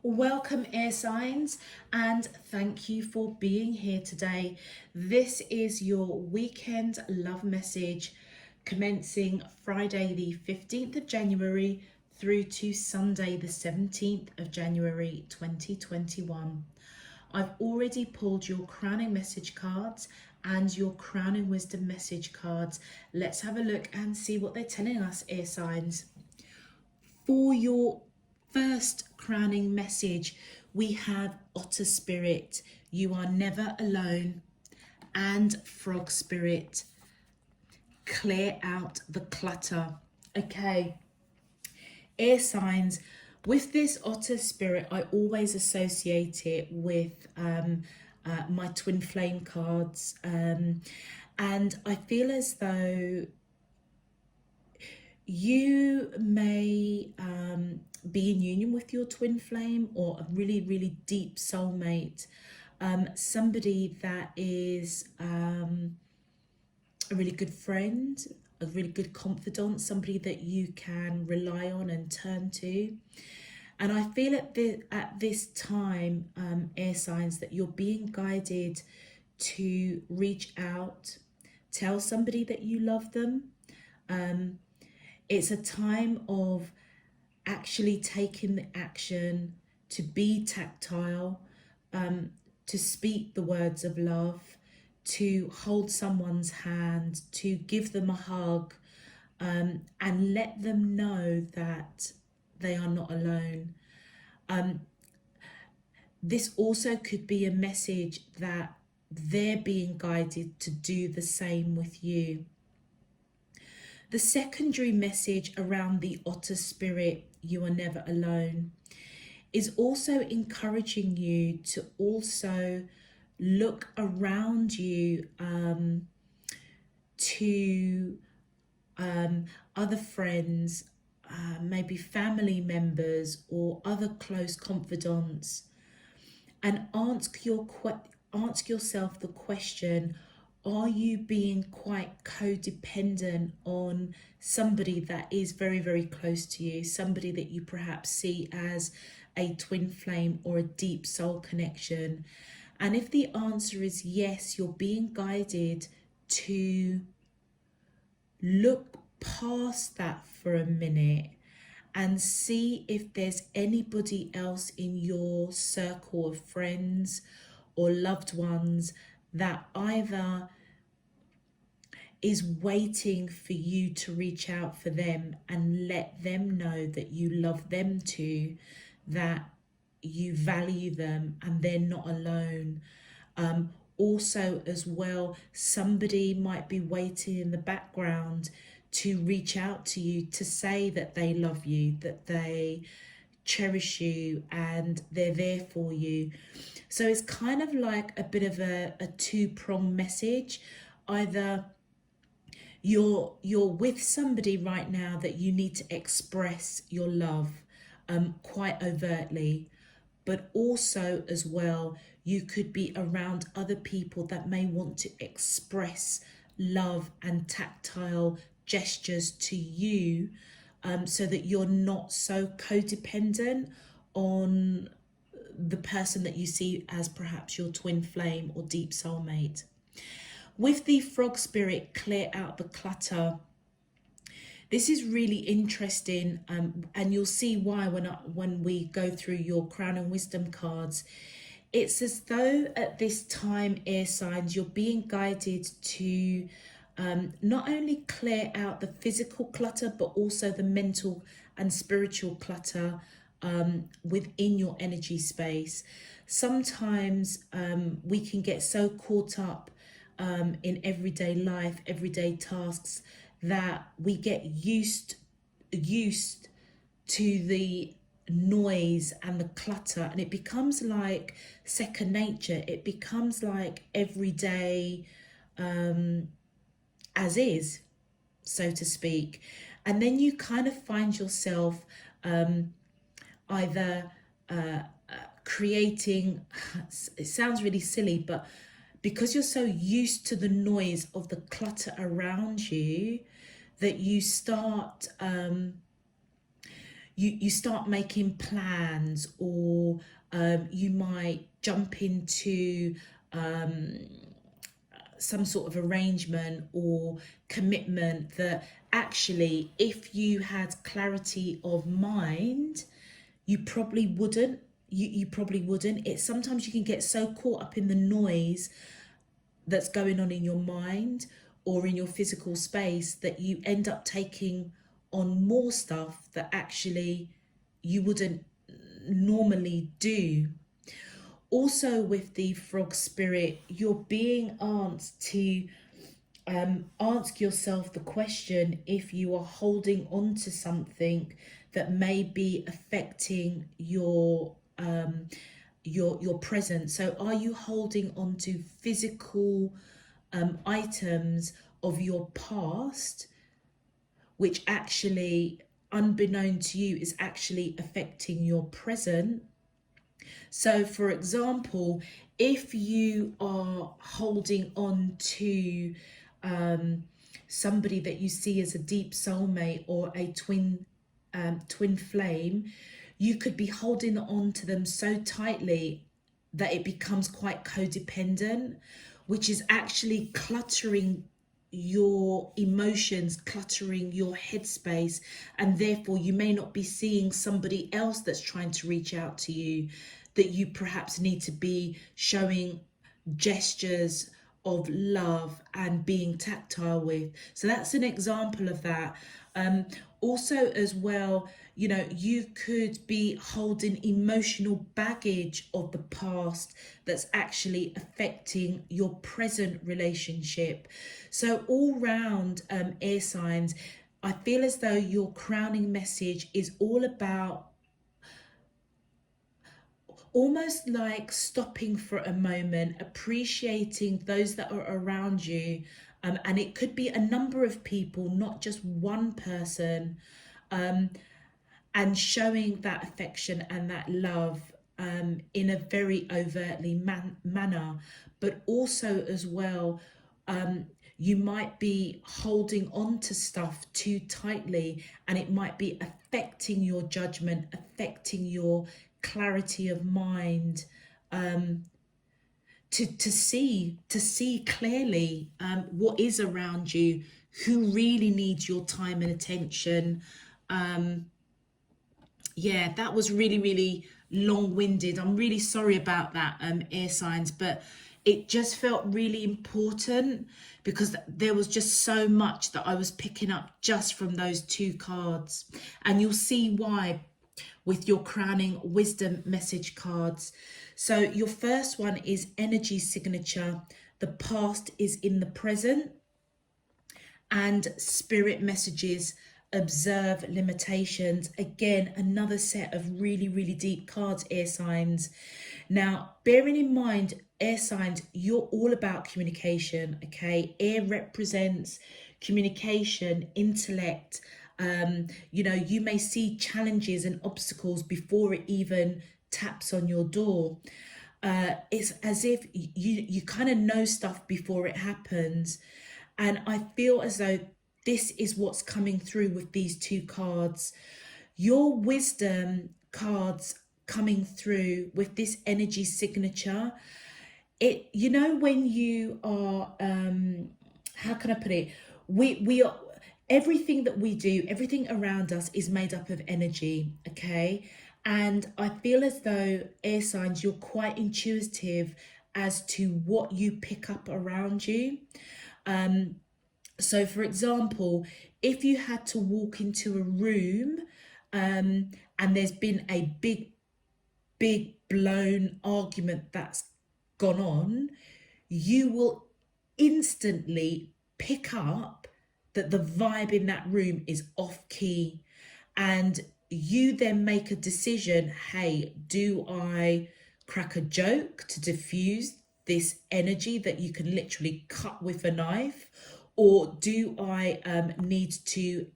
Welcome, air signs, and thank you for being here today. This is your weekend love message commencing Friday, the 15th of January through to Sunday, the 17th of January 2021. I've already pulled your crowning message cards and your crowning wisdom message cards. Let's have a look and see what they're telling us, air signs. For your first crowning message, we have Otter Spirit, you are never alone, and Frog Spirit, clear out the clutter. Okay, air signs, with this Otter Spirit, I always associate it with my twin flame cards, and I feel as though you may be in union with your twin flame or a really, really deep soulmate, somebody that is a really good friend, a really good confidant, somebody that you can rely on and turn to. And I feel at this time, air signs, that you're being guided to reach out, tell somebody that you love them. It's a time of actually taking the action to be tactile, to speak the words of love, to hold someone's hand, to give them a hug, and let them know that they are not alone. This also could be a message that they're being guided to do the same with you. The secondary message around the Otter Spirit, you are never alone, is also encouraging you to also look around you to other friends, maybe family members or other close confidants, and ask yourself the question, are you being quite codependent on somebody that is very, very close to you, somebody that you perhaps see as a twin flame or a deep soul connection? And if the answer is yes, you're being guided to look past that for a minute and see if there's anybody else in your circle of friends or loved ones that either is waiting for you to reach out for them and let them know that you love them too, that you value them and they're not alone. Also as well, somebody might be waiting in the background to reach out to you to say that they love you, that they cherish you and they're there for you. So it's kind of like a bit of a two-pronged message. Either you're with somebody right now that you need to express your love quite overtly, but also as well, you could be around other people that may want to express love and tactile gestures to you, so that you're not so codependent on the person that you see as perhaps your twin flame or deep soulmate. With the Frog Spirit, clear out the clutter. This is really interesting, and you'll see why when we go through your Crown and Wisdom cards. It's as though at this time, air signs, you're being guided to not only clear out the physical clutter, but also the mental and spiritual clutter within your energy space. Sometimes we can get so caught up in everyday life, everyday tasks, that we get used to the noise and the clutter, and it becomes like second nature. It becomes like everyday as is, so to speak. And then you kind of find yourself either creating, it sounds really silly, but because you're so used to the noise of the clutter around you, that you start you start making plans, or you might jump into some sort of arrangement or commitment that actually, if you had clarity of mind, you probably wouldn't. You probably wouldn't. It's sometimes you can get so caught up in the noise that's going on in your mind or in your physical space that you end up taking on more stuff that actually you wouldn't normally do. Also, with the frog spirit, you're being asked to ask yourself the question if you are holding on to something that may be affecting your present. So are you holding on to physical items of your past, which actually, unbeknown to you, is actually affecting your present? So, for example, if you are holding on to somebody that you see as a deep soulmate or a twin flame, you could be holding on to them so tightly that it becomes quite codependent, which is actually cluttering your emotions, cluttering your headspace, and therefore you may not be seeing somebody else that's trying to reach out to you, that you perhaps need to be showing gestures of love and being tactile with. So that's an example of that. Also, as well, you know, you could be holding emotional baggage of the past that's actually affecting your present relationship. So all round, air signs, I feel as though your crowning message is all about almost like stopping for a moment, appreciating those that are around you. And it could be a number of people, not just one person, and showing that affection and that love in a very overtly manner. But also, as well, you might be holding on to stuff too tightly, and it might be affecting your judgment, affecting your clarity of mind, to see clearly what is around you, who really needs your time and attention. Yeah, that was really long-winded. I'm really sorry about that, air signs, but it just felt really important because there was just so much that I was picking up just from those two cards. And you'll see why with your crowning wisdom message cards. So your first one is energy signature. The past is in the present. And spirit messages, observe limitations. Again, another set of really deep cards, air signs. Now, bearing in mind, air signs, you're all about communication, okay? Air represents communication, intellect. You know, you may see challenges and obstacles before it even taps on your door. It's as if you kind of know stuff before it happens. And I feel as though this is what's coming through with these two cards. Your wisdom cards coming through with this energy signature. It, you know, when you are, how can I put it? We are, everything that we do, everything around us is made up of energy, okay? And I feel as though, air signs, you're quite intuitive as to what you pick up around you. So for example, if you had to walk into a room and there's been a big blown argument that's gone on, you will instantly pick up that the vibe in that room is off key. And you then make a decision, hey, do I crack a joke to diffuse this energy that you can literally cut with a knife? Or do I need to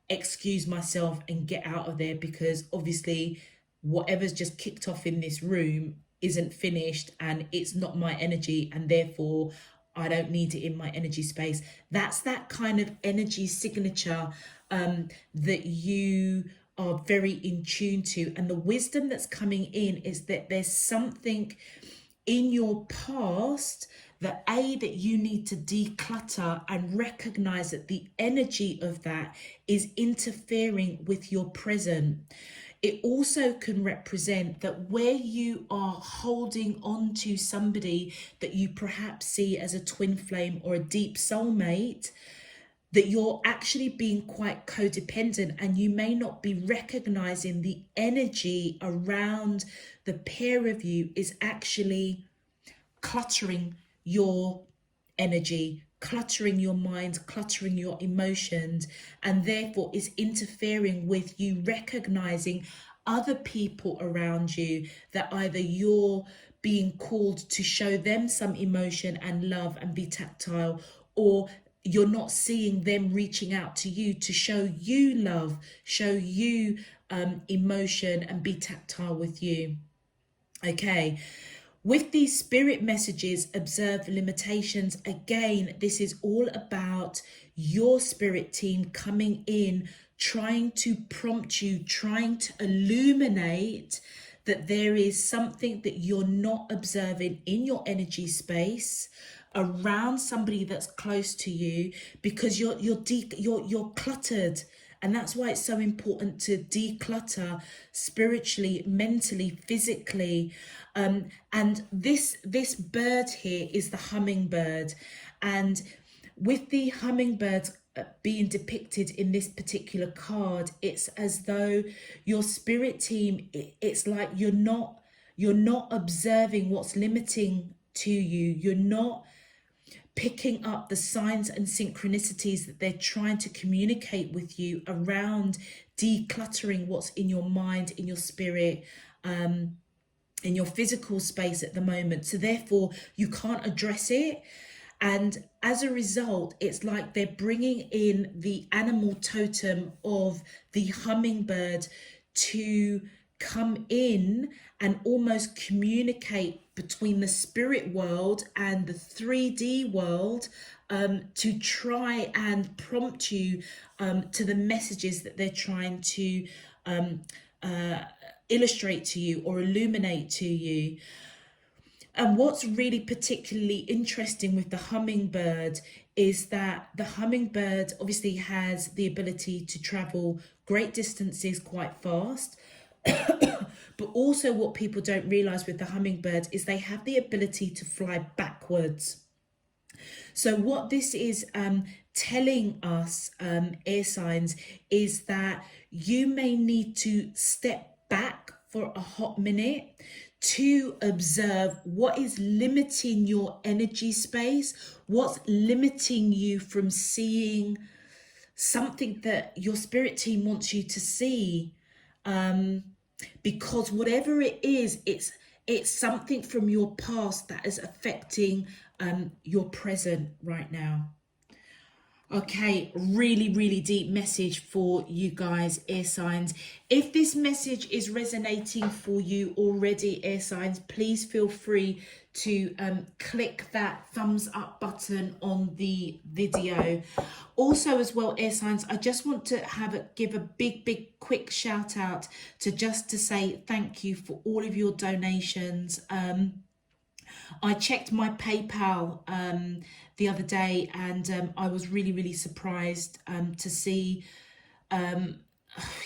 excuse myself and get out of there, because obviously whatever's just kicked off in this room isn't finished and it's not my energy, and therefore I don't need it in my energy space. That's that kind of energy signature that you are very in tune to. And the wisdom that's coming in is that there's something in your past that you need to declutter and recognize that the energy of that is interfering with your present. It also can represent that where you are holding on to somebody that you perhaps see as a twin flame or a deep soulmate, that you're actually being quite codependent, and you may not be recognizing the energy around the pair of you is actually cluttering your energy, cluttering your mind, cluttering your emotions, and therefore is interfering with you recognizing other people around you, that either you're being called to show them some emotion and love and be tactile, or you're not seeing them reaching out to you to show you love, show you emotion and be tactile with you. Okay. With these spirit messages, observe limitations. Again, this is all about your spirit team coming in, trying to prompt you, trying to illuminate that there is something that you're not observing in your energy space around somebody that's close to you, because you're cluttered. And that's why it's so important to declutter spiritually, mentally, physically. And this bird here is the hummingbird. And with the hummingbird being depicted in this particular card, it's as though your spirit team, it's like you're not observing what's limiting to you. You're not picking up the signs and synchronicities that they're trying to communicate with you around decluttering what's in your mind, in your spirit, in your physical space at the moment. So therefore you can't address it. And as a result, it's like they're bringing in the animal totem of the hummingbird to come in and almost communicate between the spirit world and the 3D world, to try and prompt you to the messages that they're trying to illustrate to you or illuminate to you. And what's really particularly interesting with the hummingbird is that the hummingbird obviously has the ability to travel great distances quite fast. But also what people don't realize with the hummingbird is they have the ability to fly backwards. So what this is telling us, air signs, is that you may need to step back for a hot minute to observe what is limiting your energy space, what's limiting you from seeing something that your spirit team wants you to see. Because whatever it is, it's something from your past that is affecting your present right now. Okay, really, really deep message for you guys, air signs. If this message is resonating for you already, air signs, please feel free to click that thumbs up button on the video. Also as well, air signs, I just want to give a big quick shout out to say thank you for all of your donations. I checked my PayPal the other day, and I was really surprised to see,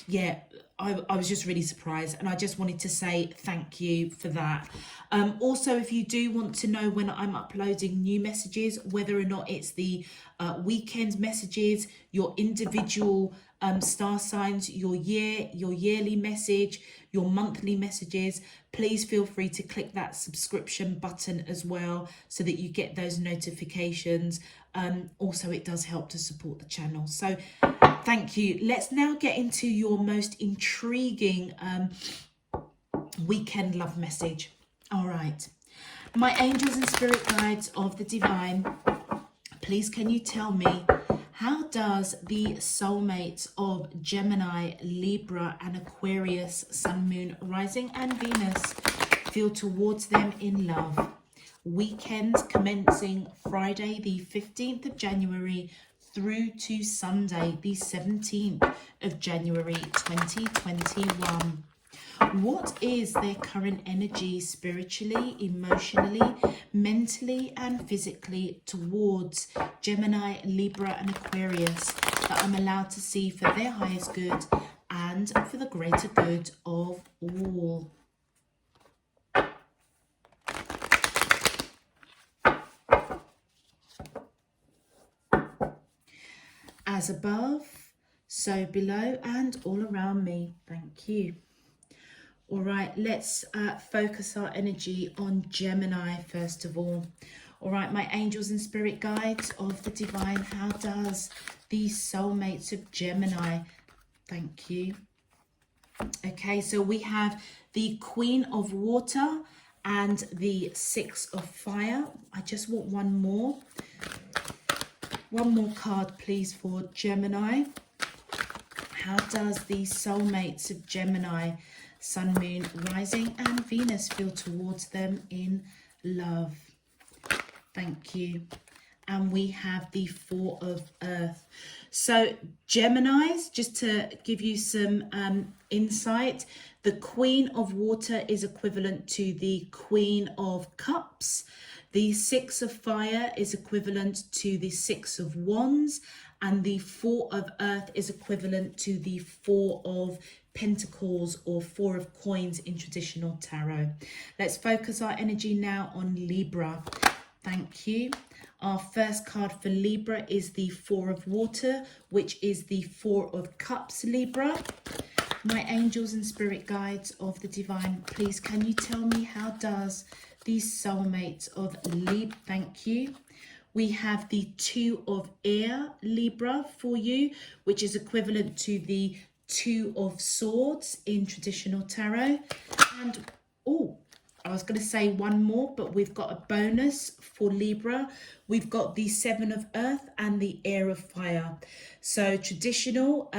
yeah, I was just really surprised, and I just wanted to say thank you for that. Also, if you do want to know when I'm uploading new messages, whether or not it's the weekend messages, your individual star signs, your yearly message, your monthly messages, please feel free to click that subscription button as well so that you get those notifications. Also, it does help to support the channel. So thank you. Let's now get into your most intriguing weekend love message. All right. My angels and spirit guides of the divine, please can you tell me, how does the soulmates of Gemini, Libra and Aquarius, Sun, Moon, Rising and Venus feel towards them in love? Weekends commencing Friday the 15th of January through to Sunday, the 17th of January 2021. What is their current energy spiritually, emotionally, mentally, and physically towards Gemini, Libra, and Aquarius that I'm allowed to see for their highest good and for the greater good of all? As above, so below, and all around me. Thank you. All right, let's focus our energy on Gemini first of all. All right, my angels and spirit guides of the divine, how does the soulmates of Gemini? Thank you. Okay, so we have the Queen of Water and the Six of Fire. I just want one more card, please, for Gemini. How does the soulmates of Gemini, Sun, Moon, Rising, and Venus feel towards them in love? Thank you. And we have the Four of Earth. So Geminis, just to give you some insight, the Queen of Water is equivalent to the Queen of Cups. The Six of Fire is equivalent to the Six of Wands. And the Four of Earth is equivalent to the Four of Pentacles or Four of Coins in traditional tarot. Let's focus our energy now on Libra. Thank you. Our first card for Libra is the Four of Water, which is the Four of Cups, Libra. My angels and spirit guides of the divine, please can you tell me, how does these soulmates of Libra? Thank you. We have the Two of Air, Libra, for you, which is equivalent to the Two of Swords in traditional tarot. And, I was going to say one more, but we've got a bonus for Libra. We've got the Seven of Earth and the Air of Fire. So traditional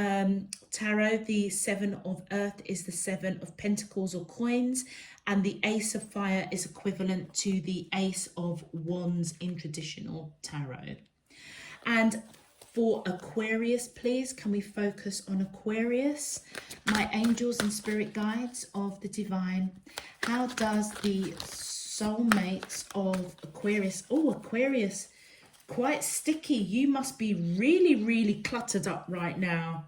tarot, the Seven of Earth is the Seven of Pentacles or Coins, and the Ace of Fire is equivalent to the Ace of Wands in traditional tarot. And for Aquarius, please, can we focus on Aquarius? My angels and spirit guides of the divine, how does the soulmates of Aquarius, Aquarius, quite sticky. You must be really, really cluttered up right now.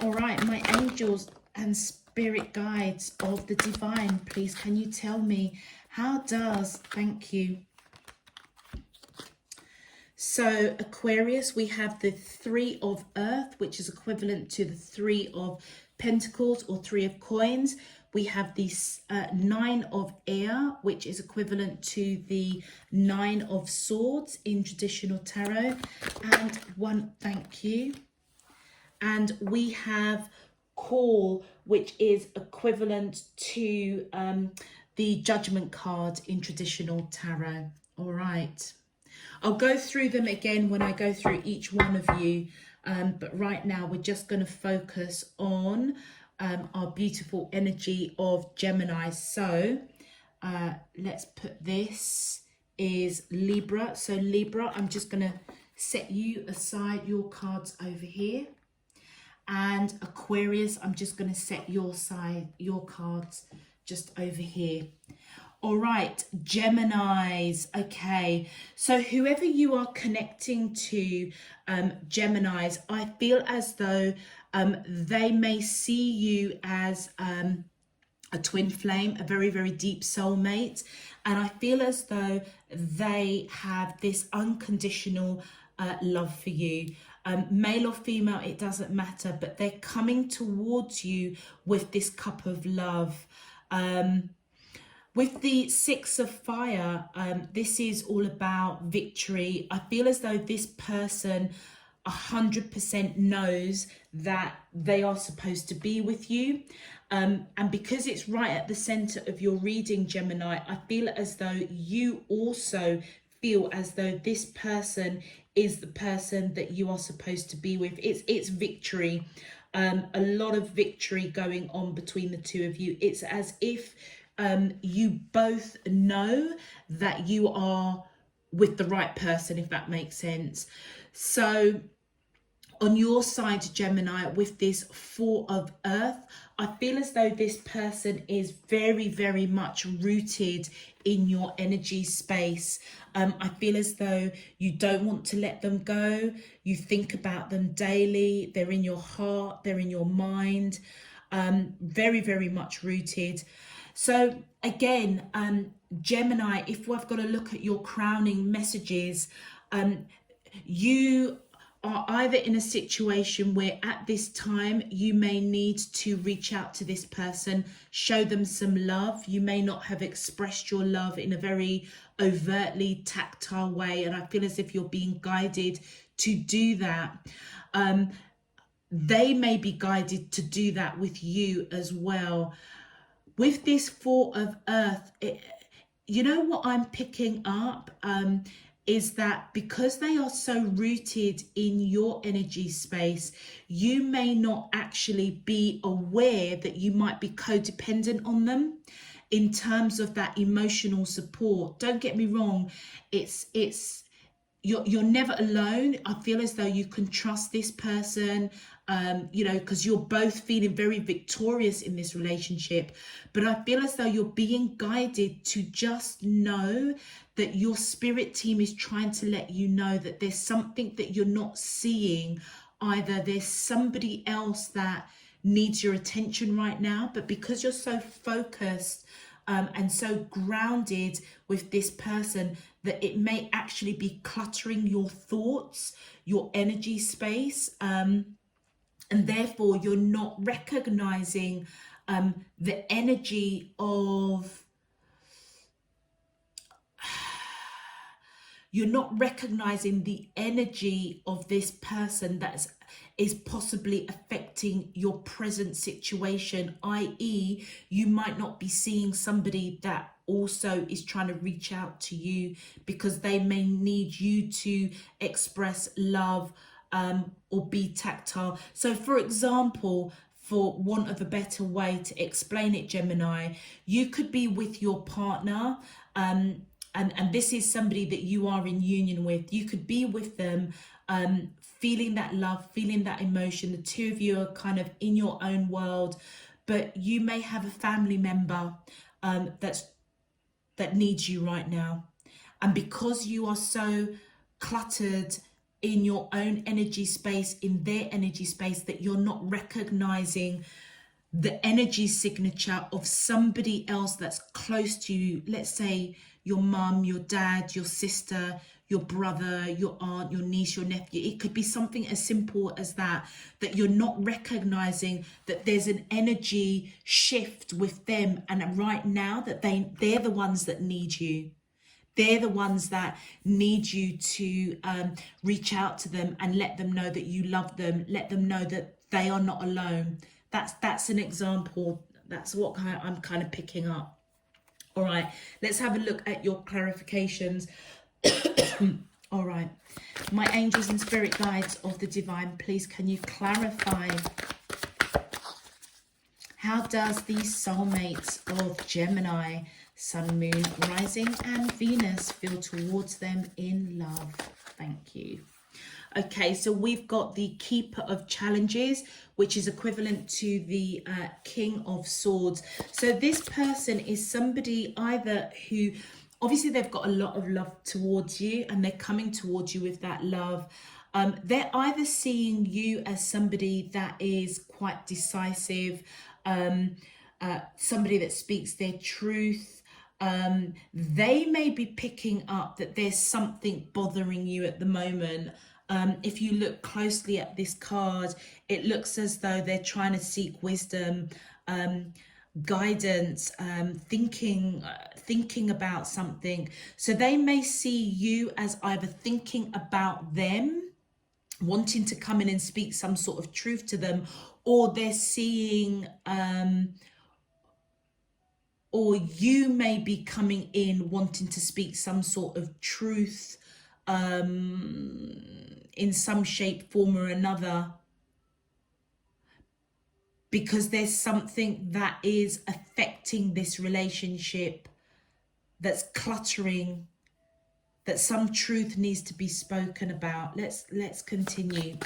All right, my angels and spirit guides of the divine, please, can you tell me, how does, thank you. So Aquarius, we have the Three of Earth, which is equivalent to the Three of Pentacles or Three of Coins. We have the Nine of Air, which is equivalent to the Nine of Swords in traditional tarot. And one, thank you. And we have Call, which is equivalent to the Judgment card in traditional tarot. All right. I'll go through them again when I go through each one of you. But right now we're just going to focus on our beautiful energy of Gemini. So let's put this is Libra. So Libra, I'm just going to set you aside your cards over here. And Aquarius, I'm just going to set your cards just over here. All right, Geminis. Okay, so whoever you are connecting to, Geminis, I feel as though they may see you as a twin flame, a very, very deep soulmate. And I feel as though they have this unconditional love for you. Male or female, it doesn't matter, but they're coming towards you with this cup of love. With the Six of Fire, this is all about victory. I feel as though this person 100% knows that they are supposed to be with you. And because it's right at the center of your reading, Gemini, I feel as though you also feel as though this person is the person that you are supposed to be with. It's victory. A lot of victory going on between the two of you. It's as if you both know that you are with the right person, if that makes sense. So on your side, Gemini, with this Four of Earth, I feel as though this person is very, very much rooted in your energy space. I feel as though you don't want to let them go. You think about them daily. They're in your heart. They're in your mind. Very, very much rooted. So again, Gemini, if we've got to look at your crowning messages, you are either in a situation where at this time you may need to reach out to this person, show them some love. You may not have expressed your love in a very overtly tactile way, and I feel as if you're being guided to do that. They may be guided to do that with you as well. With this Four of Earth, you know what I'm picking up is that because they are so rooted in your energy space, you may not actually be aware that you might be codependent on them in terms of that emotional support. Don't get me wrong, you're never alone. I feel as though you can trust this person, because you're both feeling very victorious in this relationship. But I feel as though you're being guided to just know that your spirit team is trying to let you know that there's something that you're not seeing. Either there's somebody else that needs your attention right now, but because you're so focused and so grounded with this person, that it may actually be cluttering your thoughts, your energy space, and therefore you're not recognizing the energy of this person that is possibly affecting your present situation, i.e. you might not be seeing somebody that also is trying to reach out to you because they may need you to express love or be tactile. So for example, for want of a better way to explain it, Gemini, you could be with your partner and this is somebody that you are in union with. You could be with them, feeling that love, feeling that emotion. The two of you are kind of in your own world, but you may have a family member that needs you right now. And because you are so cluttered in your own energy space, in their energy space, that you're not recognizing the energy signature of somebody else that's close to you. Let's say your mum, your dad, your sister, your brother, your aunt, your niece, your nephew. It could be something as simple as that you're not recognizing that there's an energy shift with them. And right now that they're the ones that need you. They're the ones that need you to reach out to them and let them know that you love them. Let them know that they are not alone. That's an example. That's what I'm kind of picking up. All right, let's have a look at your clarifications. All right, my angels and spirit guides of the divine, please can you clarify, how does these soulmates of Gemini, Sun, Moon, Rising and Venus feel towards them in love? Thank you. Okay, so we've got the Keeper of Challenges, which is equivalent to the King of Swords. So this person is somebody either who, obviously they've got a lot of love towards you and they're coming towards you with that love. They're either seeing you as somebody that is quite decisive, somebody that speaks their truth. They may be picking up that there's something bothering you at the moment. If you look closely at this card, it looks as though they're trying to seek wisdom, guidance, thinking about something. So they may see you as either thinking about them, wanting to come in and speak some sort of truth to them, or they're seeing or you may be coming in wanting to speak some sort of truth in some shape, form or another, because there's something that is affecting this relationship, that's cluttering that some truth needs to be spoken about. Let's continue.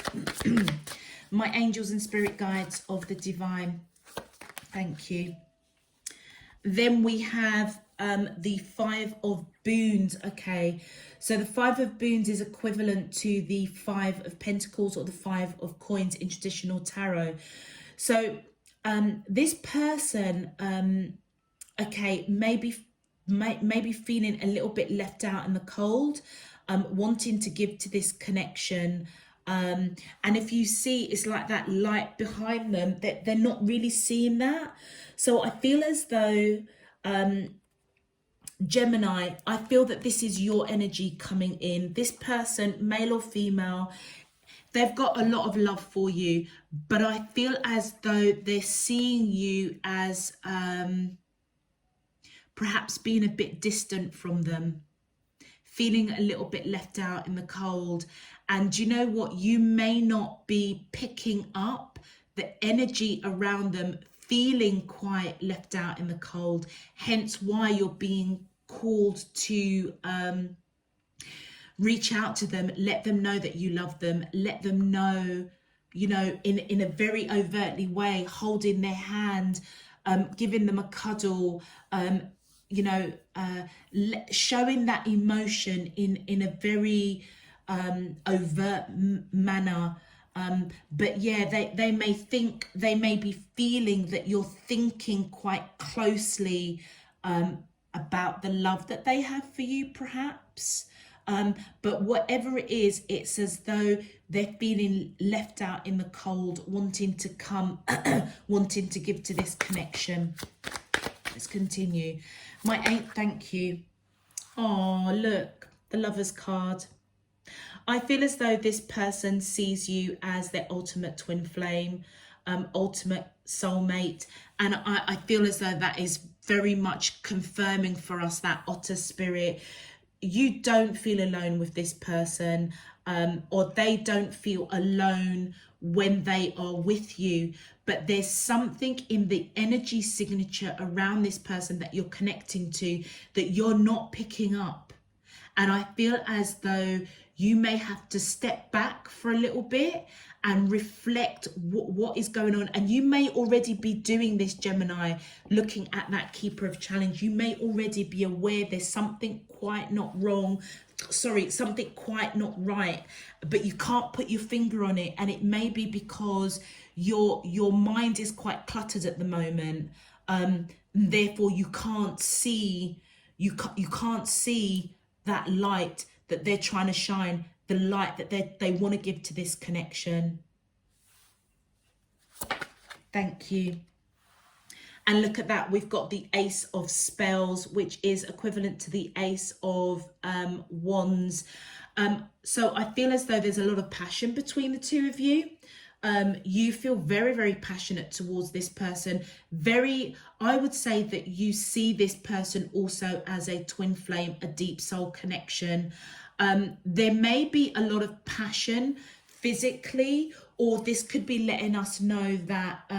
My angels and spirit guides of the divine, thank you. Then we have the Five of Boons. Okay, so the Five of Boons is equivalent to the Five of Pentacles or the Five of Coins in traditional tarot. So this person, okay, maybe feeling a little bit left out in the cold, wanting to give to this connection. And if you see, it's like that light behind them, that they're not really seeing that. So I feel as though, Gemini, I feel that this is your energy coming in. This person, male or female, they've got a lot of love for you, but I feel as though they're seeing you as perhaps being a bit distant from them, feeling a little bit left out in the cold. And you know what? You may not be picking up the energy around them, feeling quite left out in the cold, hence why you're being called to reach out to them, let them know that you love them, let them know, you know, in a very overtly way, holding their hand, giving them a cuddle, you know, showing that emotion in a very overt manner. But yeah, they may be feeling that you're thinking quite closely about the love that they have for you, perhaps. But whatever it is, it's as though they're feeling left out in the cold, wanting to come, wanting to give to this connection. Let's continue. My eight, thank you. Oh, look, the Lover's card. I feel as though this person sees you as their ultimate twin flame, ultimate soulmate. And I feel as though that is very much confirming for us that otter spirit. You don't feel alone with this person, or they don't feel alone when they are with you. But there's something in the energy signature around this person that you're connecting to that you're not picking up. And I feel as though you may have to step back for a little bit and reflect what is going on. And you may already be doing this, Gemini, looking at that Keeper of Challenge. You may already be aware there's something quite not wrong. Sorry, something quite not right, but you can't put your finger on it. And it may be because your mind is quite cluttered at the moment. Therefore, you can't see, you can't see that light that they're trying to shine, the light that they want to give to this connection. Thank you. And look at that, we've got the Ace of Spells, which is equivalent to the Ace of Wands. So I feel as though there's a lot of passion between the two of you. You feel very, very passionate towards this person. I would say that you see this person also as a twin flame, a deep soul connection. There may be a lot of passion physically, or this could be letting us know that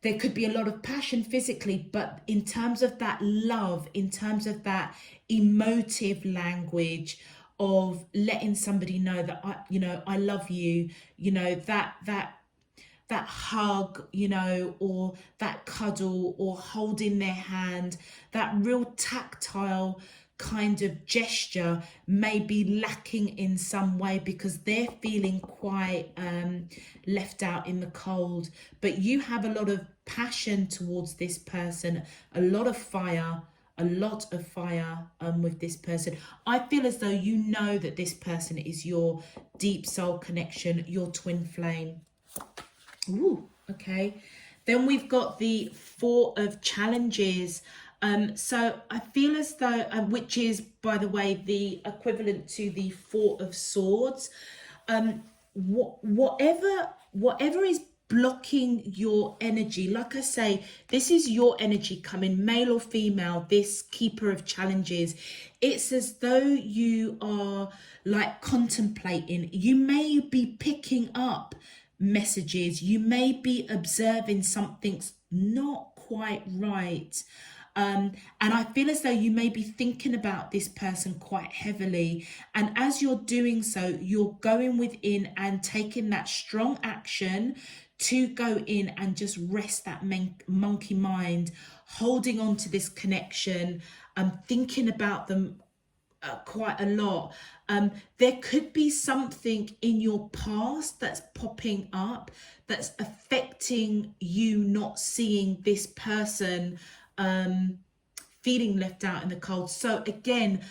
there could be a lot of passion physically, but in terms of that love, in terms of that emotive language of letting somebody know that I love you, that hug, or that cuddle, or holding their hand, that real tactile kind of gesture may be lacking in some way because they're feeling quite left out in the cold. But you have a lot of passion towards this person, a lot of fire with this person. I feel as though you know that this person is your deep soul connection, your twin flame. Ooh, okay. Then we've got the Four of Challenges. So I feel as though, which is, by the way, the equivalent to the Four of Swords. Whatever is blocking your energy, like I say, this is your energy coming, male or female, this Keeper of Challenges. It's as though you are like contemplating. You may be picking up messages, you may be observing something's not quite right. And I feel as though you may be thinking about this person quite heavily. And as you're doing so, you're going within and taking that strong action to go in and just rest that monkey mind, holding on to this connection, thinking about them quite a lot. There could be something in your past that's popping up that's affecting you not seeing this person feeling left out in the cold. So again,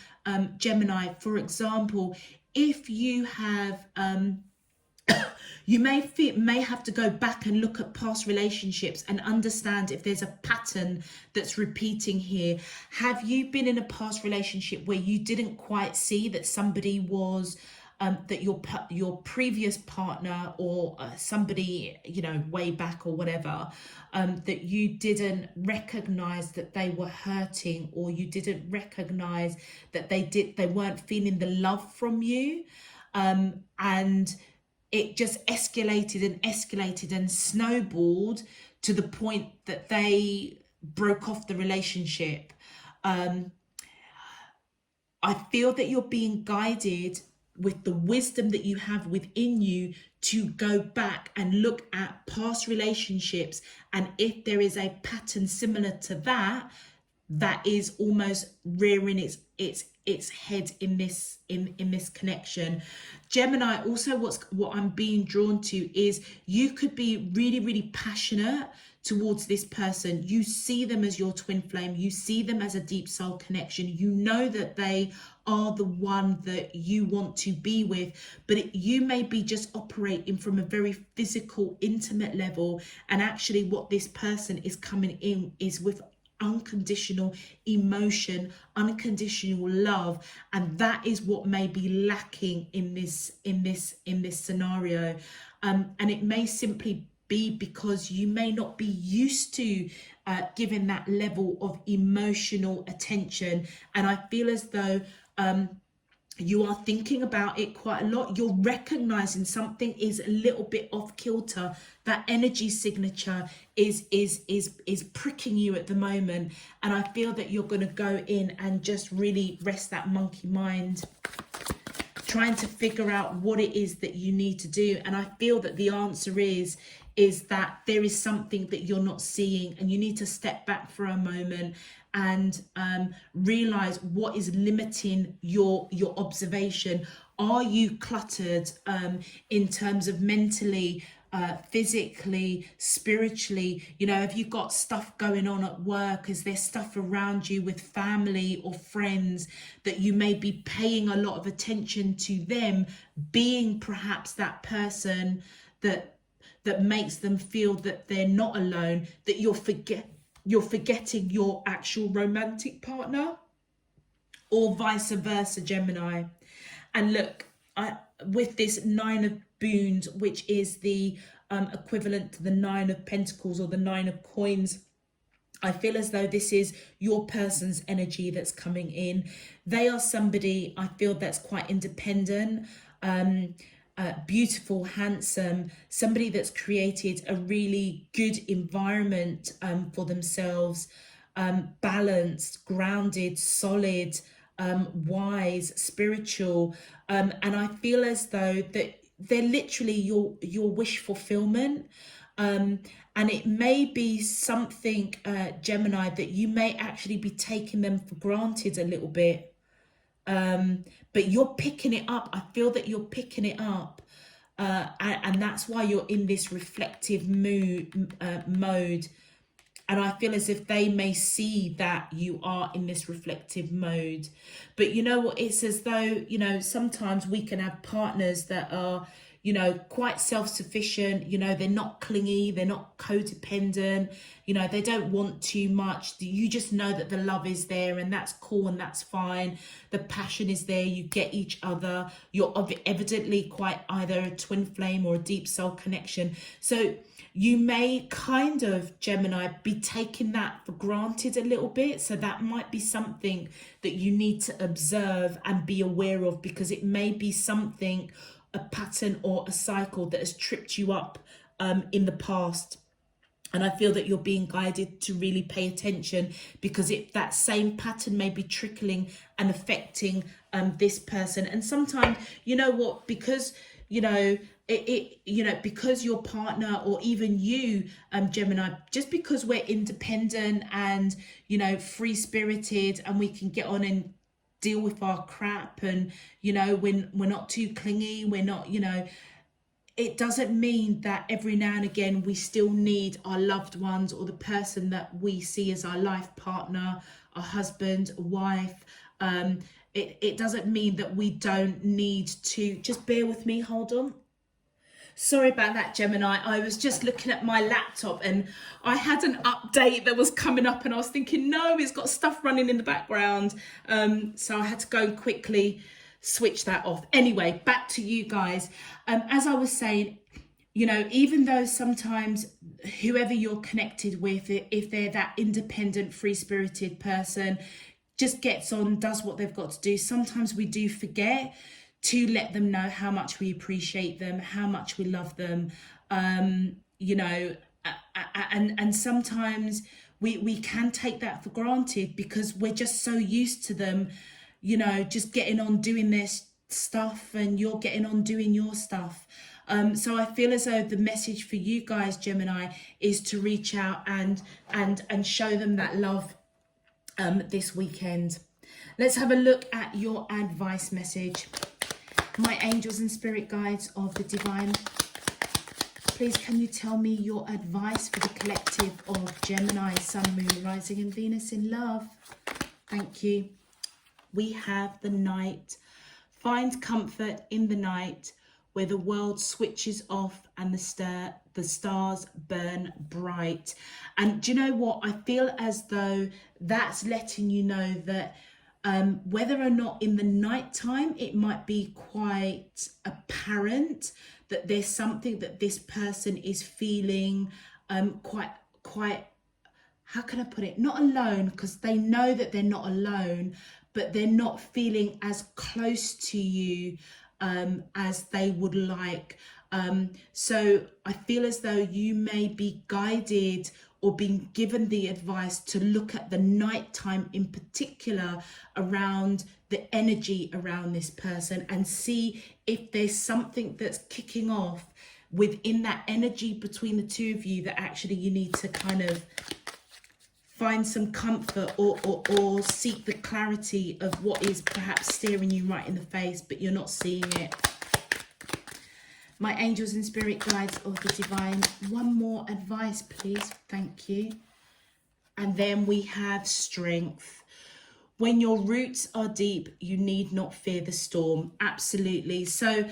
Gemini, for example, if you have you may have to go back and look at past relationships and understand if there's a pattern that's repeating here. Have you been in a past relationship where you didn't quite see that somebody was that your previous partner or somebody, you know, way back or whatever, that you didn't recognize that they were hurting, or you didn't recognize that they weren't feeling the love from you, and it just escalated and snowballed to the point that they broke off the relationship. I feel that you're being guided with the wisdom that you have within you to go back and look at past relationships, and if there is a pattern similar to that is almost rearing its head in this connection. Gemini, also what I'm being drawn to is you could be really passionate towards this person. You see them as your twin flame, you see them as a deep soul connection, you know that they are the one that you want to be with, but you may be just operating from a very physical, intimate level, and actually what this person is coming in is with unconditional emotion, unconditional love, and that is what may be lacking in this scenario. And it may simply be because you may not be used to giving that level of emotional attention, and I feel as though you are thinking about it quite a lot. You're recognizing something is a little bit off kilter. That energy signature is pricking you at the moment, and I feel that you're going to go in and just really rest that monkey mind, trying to figure out what it is that you need to do. And I feel that the answer is that there is something that you're not seeing, and you need to step back for a moment and realize what is limiting your observation. Are you cluttered in terms of mentally, physically, spiritually? You know, have you got stuff going on at work? Is there stuff around you with family or friends that you may be paying a lot of attention to them, being perhaps that person that makes them feel that they're not alone, that you're forgetting your actual romantic partner, or vice versa, Gemini? And look, with this Nine of Boons, which is the equivalent to the Nine of Pentacles or the Nine of Coins, I feel as though this is your person's energy that's coming in. They are somebody, I feel, that's quite independent, beautiful, handsome, somebody that's created a really good environment for themselves, balanced, grounded, solid, wise, spiritual, and I feel as though that they're literally your wish fulfillment. And it may be something, Gemini, that you may actually be taking them for granted a little bit. But you're picking it up. I feel that you're picking it up, and that's why you're in this reflective mode. And I feel as if they may see that you are in this reflective mode. But you know what? It's as though, you know, sometimes we can have partners that are, you know, quite self-sufficient. You know, they're not clingy, they're not codependent, you know, they don't want too much. You just know that the love is there, and that's cool and that's fine. The passion is there, you get each other. You're evidently quite either a twin flame or a deep soul connection. So you may kind of, Gemini, be taking that for granted a little bit. So that might be something that you need to observe and be aware of, because it may be something, a pattern or a cycle that has tripped you up in the past. And I feel that you're being guided to really pay attention, because that same pattern may be trickling and affecting this person. And sometimes, you know what, because, because your partner, or even you, Gemini, just because we're independent and, free spirited, and we can get on and deal with our crap, and, when we're not too clingy, we're not, it doesn't mean that every now and again we still need our loved ones, or the person that we see as our life partner, our husband, wife. It doesn't mean that we don't need to, just bear with me, hold on. Sorry about that, Gemini. I was just looking at my laptop and I had an update that was coming up, and I was thinking, no, it's got stuff running in the background. So I had to go quickly switch that off. Anyway, back to you guys. As I was saying, even though sometimes whoever you're connected with, if they're that independent, free-spirited person, just gets on, does what they've got to do, sometimes we do forget to let them know how much we appreciate them, how much we love them, and sometimes we can take that for granted, because we're just so used to them, just getting on doing their stuff, and you're getting on doing your stuff. So I feel as though the message for you guys, Gemini, is to reach out and show them that love this weekend. Let's have a look at your advice message. My angels and spirit guides of the divine, please can you tell me your advice for the collective of Gemini, Sun, Moon, Rising and Venus in love? Thank you. We have the night. Find comfort in the night, where the world switches off and the stars burn bright. And do you know what? I feel as though that's letting you know that whether or not in the nighttime it might be quite apparent that there's something that this person is feeling quite, how can I put it, not alone, because they know that they're not alone, but they're not feeling as close to you as they would like. So I feel as though you may be guided or being given the advice to look at the nighttime in particular, around the energy around this person, and see if there's something that's kicking off within that energy between the two of you, that actually you need to kind of find some comfort, or seek the clarity of what is perhaps staring you right in the face, but you're not seeing it. My angels and spirit guides of the divine, one more advice, please. Thank you. And then we have strength. When your roots are deep, you need not fear the storm. Absolutely. So,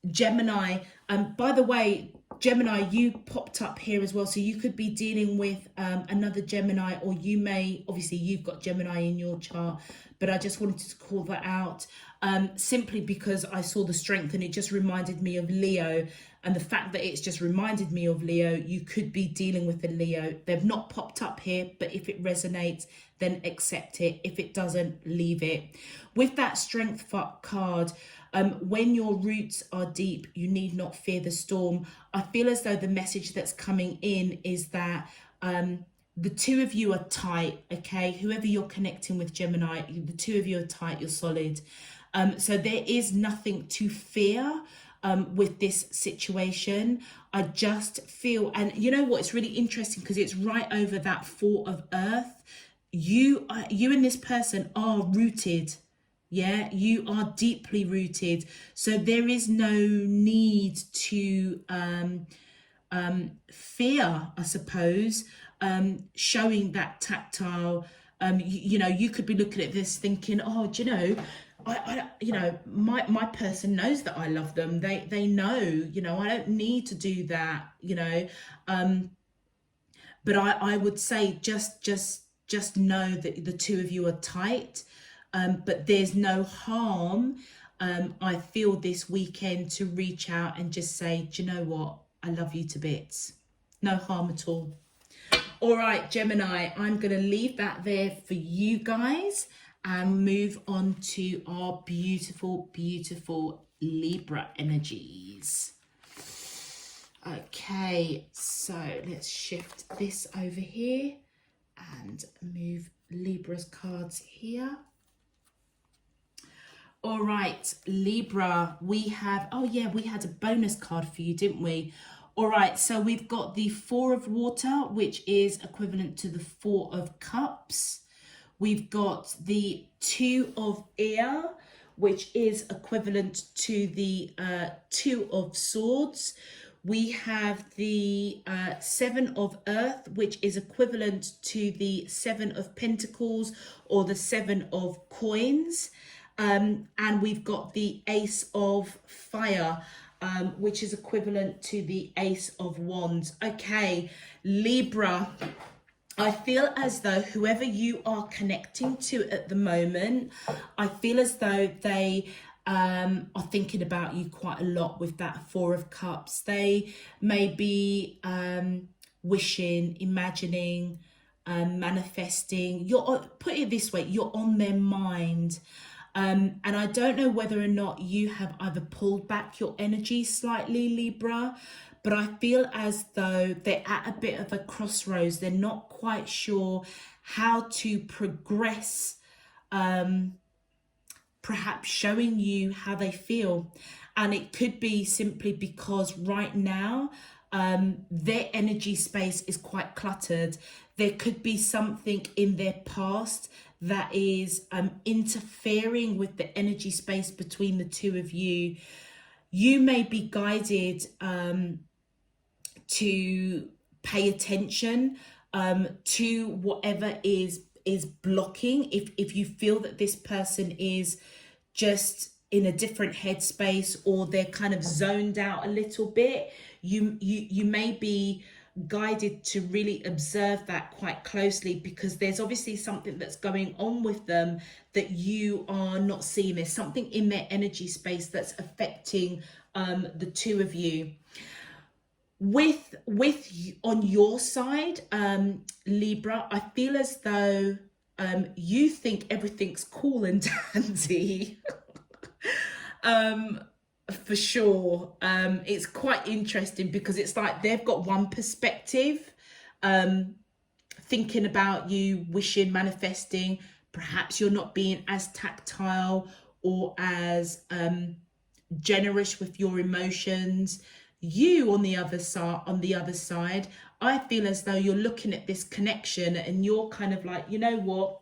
Gemini, by the way, Gemini, you popped up here as well, so you could be dealing with another Gemini, or you may, obviously you've got Gemini in your chart, but I just wanted to call that out simply because I saw the strength and it just reminded me of Leo. And the fact that it's just reminded me of Leo, you could be dealing with a Leo. They've not popped up here, but if it resonates, then accept it. If it doesn't, leave it. With that strength card, when your roots are deep, you need not fear the storm. I feel as though the message that's coming in is that the two of you are tight, okay? Whoever you're connecting with, Gemini, the two of you are tight, you're solid. So there is nothing to fear with this situation. I just feel, and you know what, it's really interesting because it's right over that Four of Earth. You and this person are rooted. Yeah, you are deeply rooted. So there is no need to fear, I suppose, showing that tactile. You could be looking at this thinking, oh, do you know, my person knows that I love them. They know, I don't need to do that, but I would say just know that the two of you are tight. But there's no harm, I feel, this weekend to reach out and just say, do you know what? I love you to bits. No harm at all. All right, Gemini, I'm going to leave that there for you guys and move on to our beautiful, beautiful Libra energies. Okay, so let's shift this over here and move Libra's cards here. All right, Libra, we have, oh yeah, we had a bonus card for you, didn't we? All right, so we've got the Four of Water, which is equivalent to the Four of Cups. We've got the Two of Air, which is equivalent to the Two of Swords. We have the Seven of Earth, which is equivalent to the Seven of Pentacles or the Seven of Coins. And we've got the Ace of Fire, which is equivalent to the Ace of Wands. Okay, Libra, I feel as though whoever you are connecting to at the moment, I feel as though they are thinking about you quite a lot with that Four of Cups. They may be wishing, imagining, manifesting. Put it this way, you're on their mind. And I don't know whether or not you have either pulled back your energy slightly, Libra, but I feel as though they're at a bit of a crossroads. They're not quite sure how to progress, perhaps showing you how they feel. And it could be simply because right now, their energy space is quite cluttered. There could be something in their past that is interfering with the energy space between the two of you. You may be guided to pay attention to whatever is blocking. If you feel that this person is just in a different headspace or they're kind of zoned out a little bit, you may be guided to really observe that quite closely, because there's obviously something that's going on with them that you are not seeing. There's something in their energy space that's affecting the two of you. With on your side, Libra, I feel as though you think everything's cool and dandy. For sure. It's quite interesting because it's like they've got one perspective, thinking about you, wishing, manifesting. Perhaps you're not being as tactile or as generous with your emotions. You on the other side, I feel as though you're looking at this connection and you're kind of like, you know what?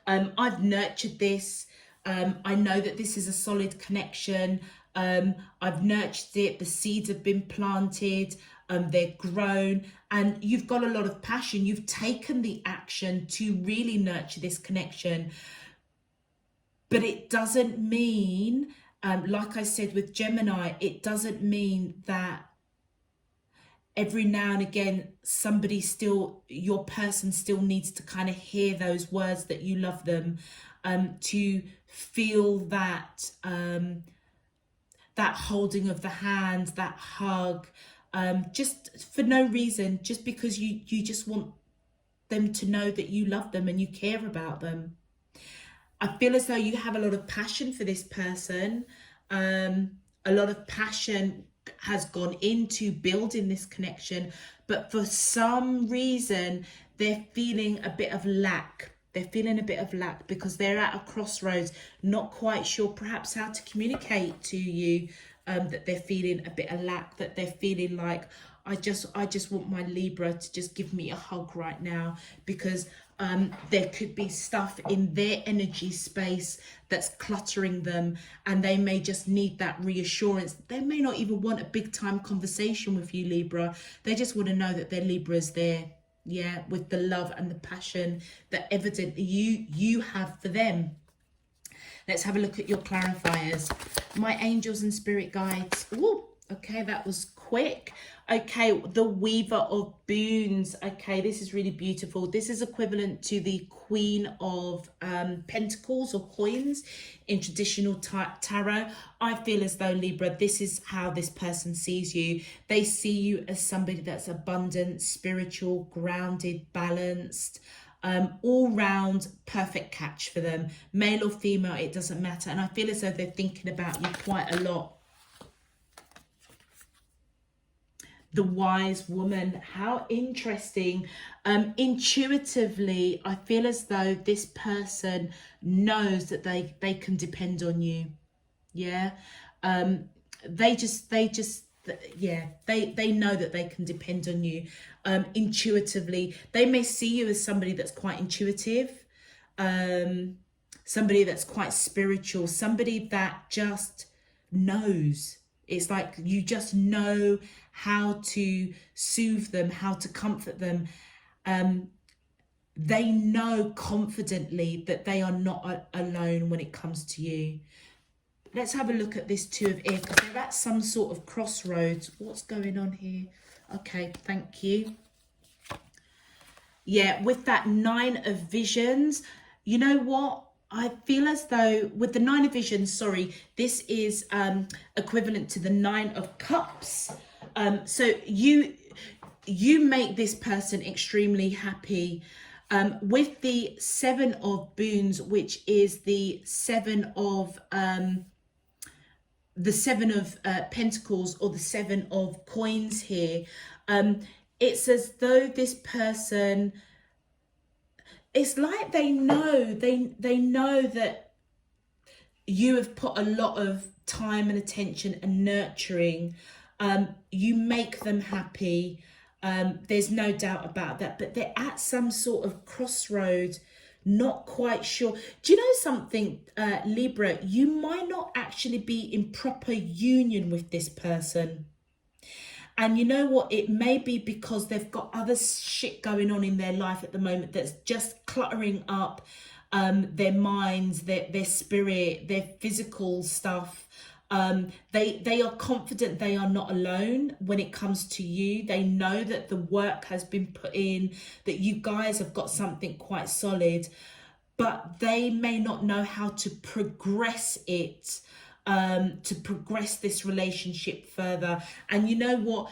I've nurtured this. I know that this is a solid connection. I've nurtured it. The seeds have been planted. They're grown, and you've got a lot of passion. You've taken the action to really nurture this connection. But it doesn't mean, like I said with Gemini, it doesn't mean that every now and again your person still needs to kind of hear those words that you love them, to feel that that holding of the hand, that hug, just for no reason, just because you just want them to know that you love them and you care about them. I feel as though you have a lot of passion for this person. A lot of passion has gone into building this connection, but for some reason they're feeling a bit of lack. They're feeling a bit of lack because they're at a crossroads, not quite sure perhaps how to communicate to you that they're feeling a bit of lack, that they're feeling like, I just want my Libra to just give me a hug right now, because there could be stuff in their energy space that's cluttering them, and they may just need that reassurance. They may not even want a big time conversation with you, Libra. They just want to know that their Libra is there, yeah, with the love and the passion that evidently you have for them. Let's have a look at your clarifiers. My angels and spirit guides. Ooh, okay, that was quick. Okay, the Weaver of Boons. Okay, this is really beautiful. This is equivalent to the Queen of Pentacles or Coins in traditional tarot. I feel as though, Libra, this is how this person sees you. They see you as somebody that's abundant, spiritual, grounded, balanced, all round perfect catch for them. Male or female, it doesn't matter. And I feel as though they're thinking about you quite a lot. the wise woman. How interesting. Intuitively, I feel as though this person knows that they can depend on you. Yeah. They just yeah, they know that they can depend on you. Intuitively, they may see you as somebody that's quite intuitive, somebody that's quite spiritual, somebody that just knows. It's like you just know how to soothe them, how to comfort them. They know confidently that they are not alone when it comes to you. Let's have a look at this Two of Air, because they're at some sort of crossroads. What's going on here? Okay, thank you. Yeah, with that Nine of Visions, you know what? I feel as though with the Nine of Visions, sorry, this is equivalent to the Nine of Cups. So you make this person extremely happy. With the Seven of Boons, which is the Seven of Pentacles, or the Seven of Coins here, it's as though this person, it's like they know that you have put a lot of time and attention and nurturing. You make them happy. There's no doubt about that, but they're at some sort of crossroad, not quite sure. Do you know something, Libra? You might not actually be in proper union with this person. And you know what? It may be because they've got other shit going on in their life at the moment that's just cluttering up their minds, their spirit, their physical stuff. They are confident they are not alone when it comes to you. They know that the work has been put in, that you guys have got something quite solid, but they may not know how to progress it, to progress this relationship further. And you know what?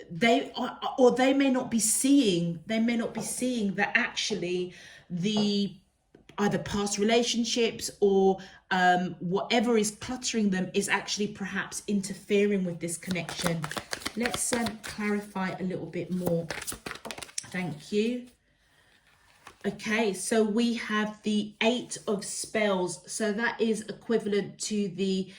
They are, or they may not be seeing that actually the either past relationships or whatever is cluttering them is actually perhaps interfering with this connection. Let's clarify a little bit more. Thank you. Okay, so we have the Eight of Spells. So that is equivalent to the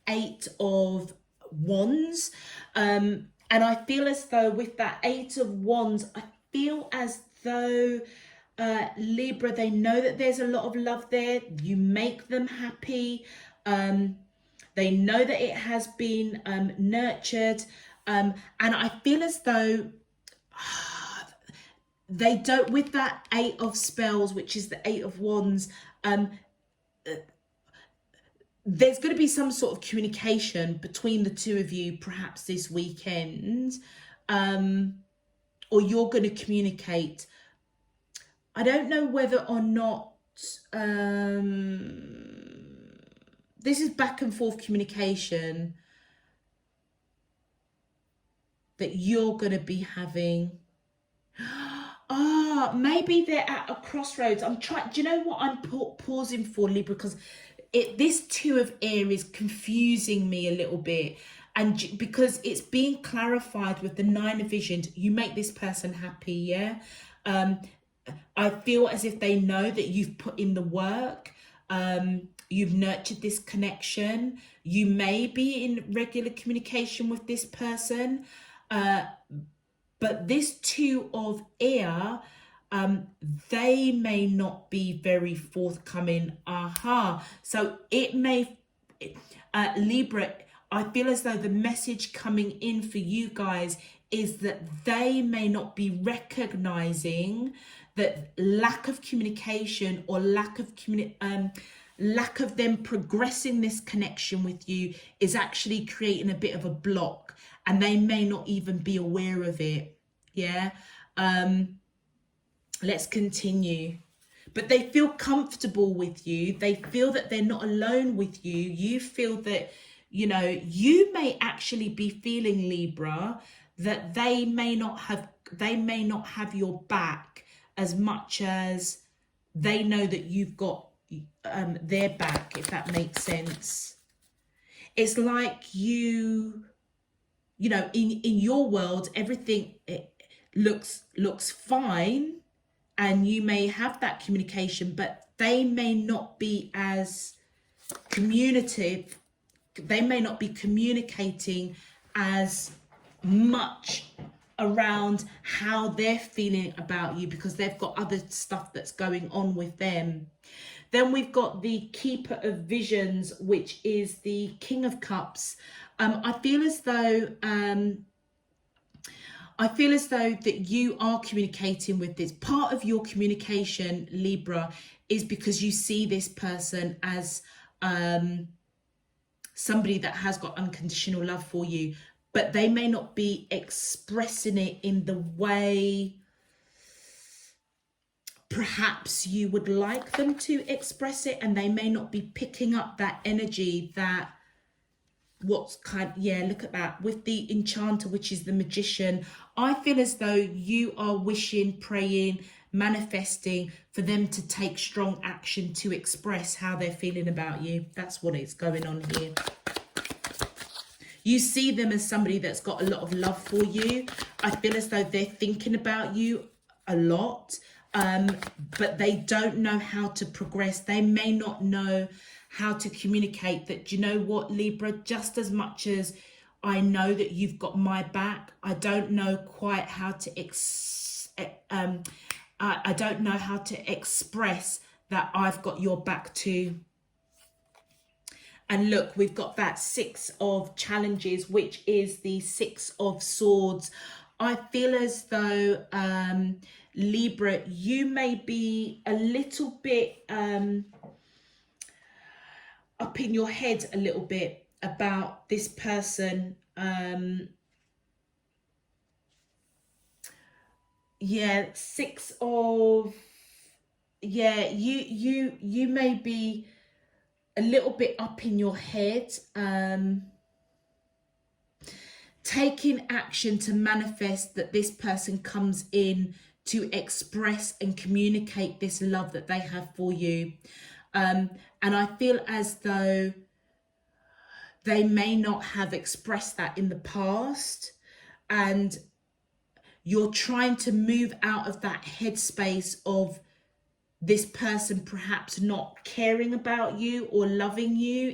Eight of Wands. And I feel as though with that Eight of Wands, I feel as though Libra, they know that there's a lot of love there. You make them happy. They know that it has been nurtured. And I feel as though they don't, with that Eight of Spells, which is the Eight of Wands, there's going to be some sort of communication between the two of you perhaps this weekend, or you're going to communicate. I don't know whether or not this is back and forth communication that you're going to be having. Maybe they're at a crossroads. I'm trying. Do you know what I'm pausing for, Libra? Because this Two of Air is confusing me a little bit, and because it's being clarified with the Nine of Visions, you make this person happy. Yeah. I feel as if they know that you've put in the work. You've nurtured this connection. You may be in regular communication with this person. But this Two of Air, they may not be very forthcoming. So it may, Libra, I feel as though the message coming in for you guys is that they may not be recognizing that lack of communication or lack of them progressing this connection with you is actually creating a bit of a block, and they may not even be aware of it. Yeah. Let's continue. But they feel comfortable with you. They feel that they're not alone with you. You feel that, you know, you may actually be feeling, Libra, that they may not have your back as much as they know that you've got their back, if that makes sense. It's like you you know, in your world, everything looks fine, and you may have that communication, but they may not be as communicative. They may not be communicating as much around how they're feeling about you, because they've got other stuff that's going on with them. Then we've got the Keeper of Visions, which is the King of Cups. I feel as though that you are communicating with this. Part of your communication, Libra, is because you see this person as somebody that has got unconditional love for you, but they may not be expressing it in the way perhaps you would like them to express it, and they may not be picking up that energy that look at that with the enchanter, which is the magician. I feel as though you are wishing, praying, manifesting for them to take strong action to express how they're feeling about you. That's what is going on here. You see them as somebody that's got a lot of love for you. I feel as though they're thinking about you a lot, but they don't know how to progress. They may not know how to communicate that, you know what, Libra, just as much as I know that you've got my back, I don't know quite how to I don't know how to express that I've got your back too. And look, we've got that Six of Challenges, which is the Six of Swords. I feel as though, Libra, you may be a little bit up in your head a little bit about this person. You may be a little bit up in your head, taking action to manifest that this person comes in to express and communicate this love that they have for you. And I feel as though they may not have expressed that in the past, and you're trying to move out of that headspace of this person perhaps not caring about you or loving you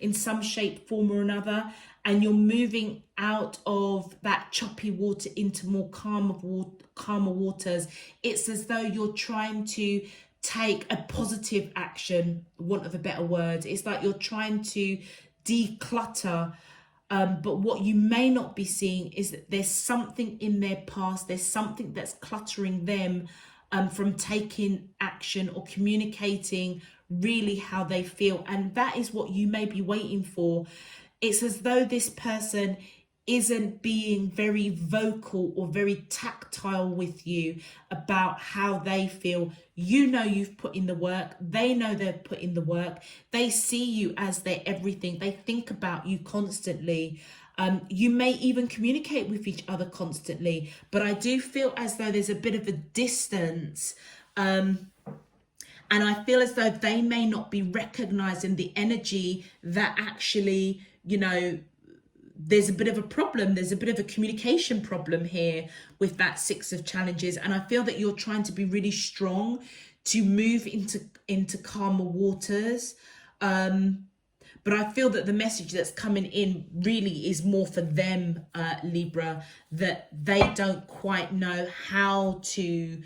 in some shape, form or another, and you're moving out of that choppy water into more calmer waters. It's as though you're trying to take a positive action, want of a better word. It's like you're trying to declutter, but what you may not be seeing is that there's something in their past, there's something that's cluttering them from taking action or communicating really how they feel. And that is what you may be waiting for. It's as though this person isn't being very vocal or very tactile with you about how they feel. You know you've put in the work. They know they've put in the work. They see you as their everything. They think about you constantly. You may even communicate with each other constantly, but I do feel as though there's a bit of a distance, and I feel as though they may not be recognizing the energy that actually, you know, there's a bit of a problem. There's a bit of a communication problem here with that Six of Challenges, and I feel that you're trying to be really strong to move into calmer waters. But I feel that the message that's coming in really is more for them, Libra, that they don't quite know how to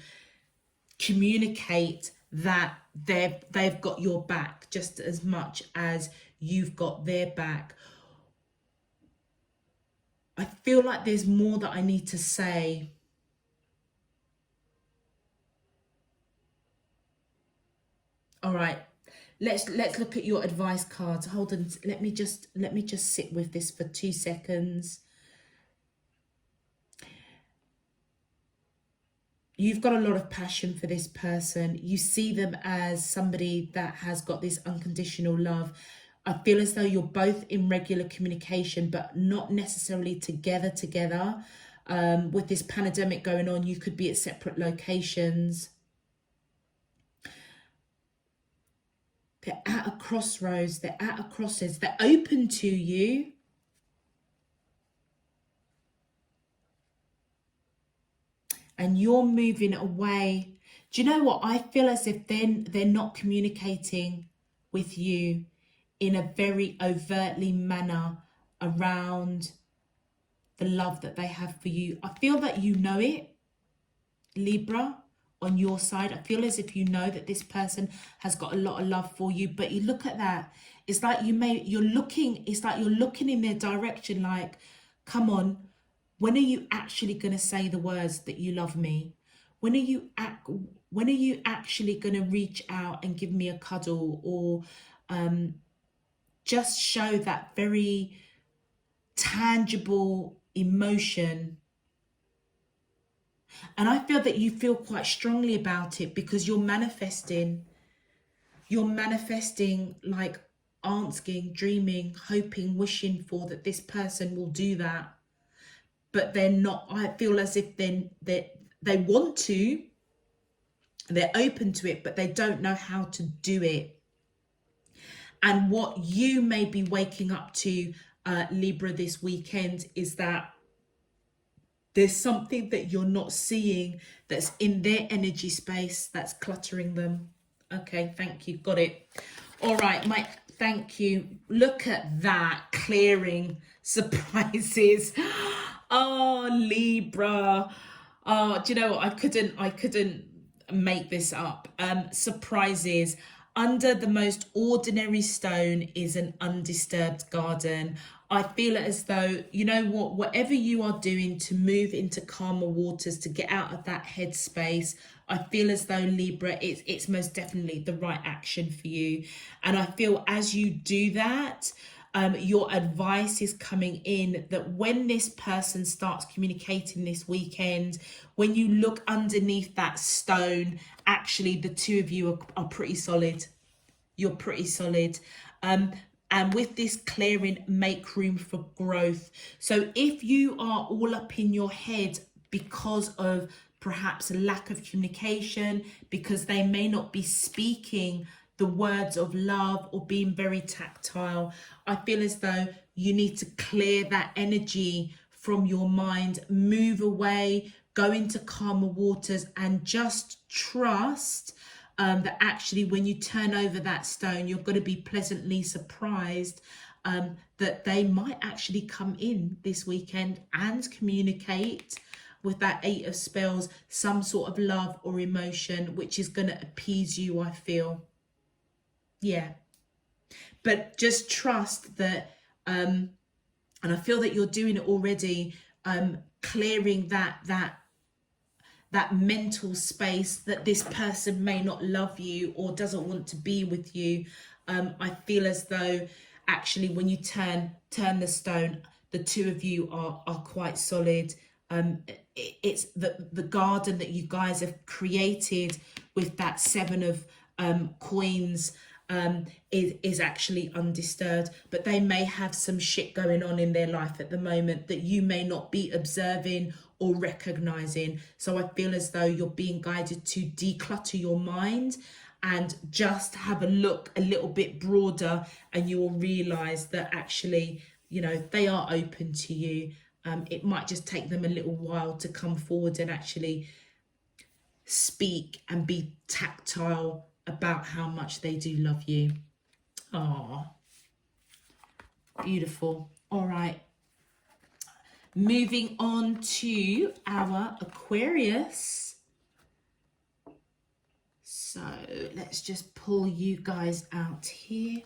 communicate that they've got your back just as much as you've got their back. I feel like there's more that I need to say. All right. Let's look at your advice cards. Hold on. Let me just sit with this for 2 seconds. You've got a lot of passion for this person. You see them as somebody that has got this unconditional love. I feel as though you're both in regular communication, but not necessarily together. With this pandemic going on, you could be at separate locations. They're at a crossroads. They're at a crossroads. They're open to you. and you're moving away. Do you know what? I feel as if they're not communicating with you in a very overtly manner around the love that they have for you. I feel that you know it, Libra, on your side. I feel as if you know that this person has got a lot of love for you, but you look at that, it's like you're looking in their direction like, come on, when are you actually going to say the words that you love me? When are you actually going to reach out and give me a cuddle, or just show that very tangible emotion? And I feel that you feel quite strongly about it because you're manifesting like asking, dreaming, hoping, wishing for that this person will do that. But they're not. I feel as if they want to, they're open to it, but they don't know how to do it. And what you may be waking up to, Libra, this weekend is that there's something that you're not seeing that's in their energy space that's cluttering them. Okay, thank you. Got it. All right, Mike, thank you. Look at that, clearing surprises. Oh, Libra. Oh, do you know what? I couldn't make this up. Surprises. Under the most ordinary stone is an undisturbed garden. I feel as though, you know what, whatever you are doing to move into calmer waters, to get out of that headspace, I feel as though, Libra, it's most definitely the right action for you. And I feel as you do that, your advice is coming in that when this person starts communicating this weekend, when you look underneath that stone, actually the two of you are pretty solid. You're pretty solid. And with this clearing, make room for growth. So if you are all up in your head because of perhaps a lack of communication, because they may not be speaking the words of love or being very tactile, I feel as though you need to clear that energy from your mind, move away, go into calmer waters, and just trust that actually when you turn over that stone, you're going to be pleasantly surprised that they might actually come in this weekend and communicate with that Eight of Spells some sort of love or emotion, which is going to appease you, I feel. Yeah. But just trust that, and I feel that you're doing it already, clearing that mental space that this person may not love you or doesn't want to be with you. I feel as though actually when you turn the stone, the two of you are quite solid. It's the garden that you guys have created with that Seven of coins is actually undisturbed, but they may have some shit going on in their life at the moment that you may not be observing or recognizing. So I feel as though you're being guided to declutter your mind and just have a look a little bit broader, and you will realize that actually, you know, they are open to you. It might just take them a little while to come forward and actually speak and be tactile about how much they do love you. Oh, beautiful. All right. Moving on to our Aquarius. So let's just pull you guys out here.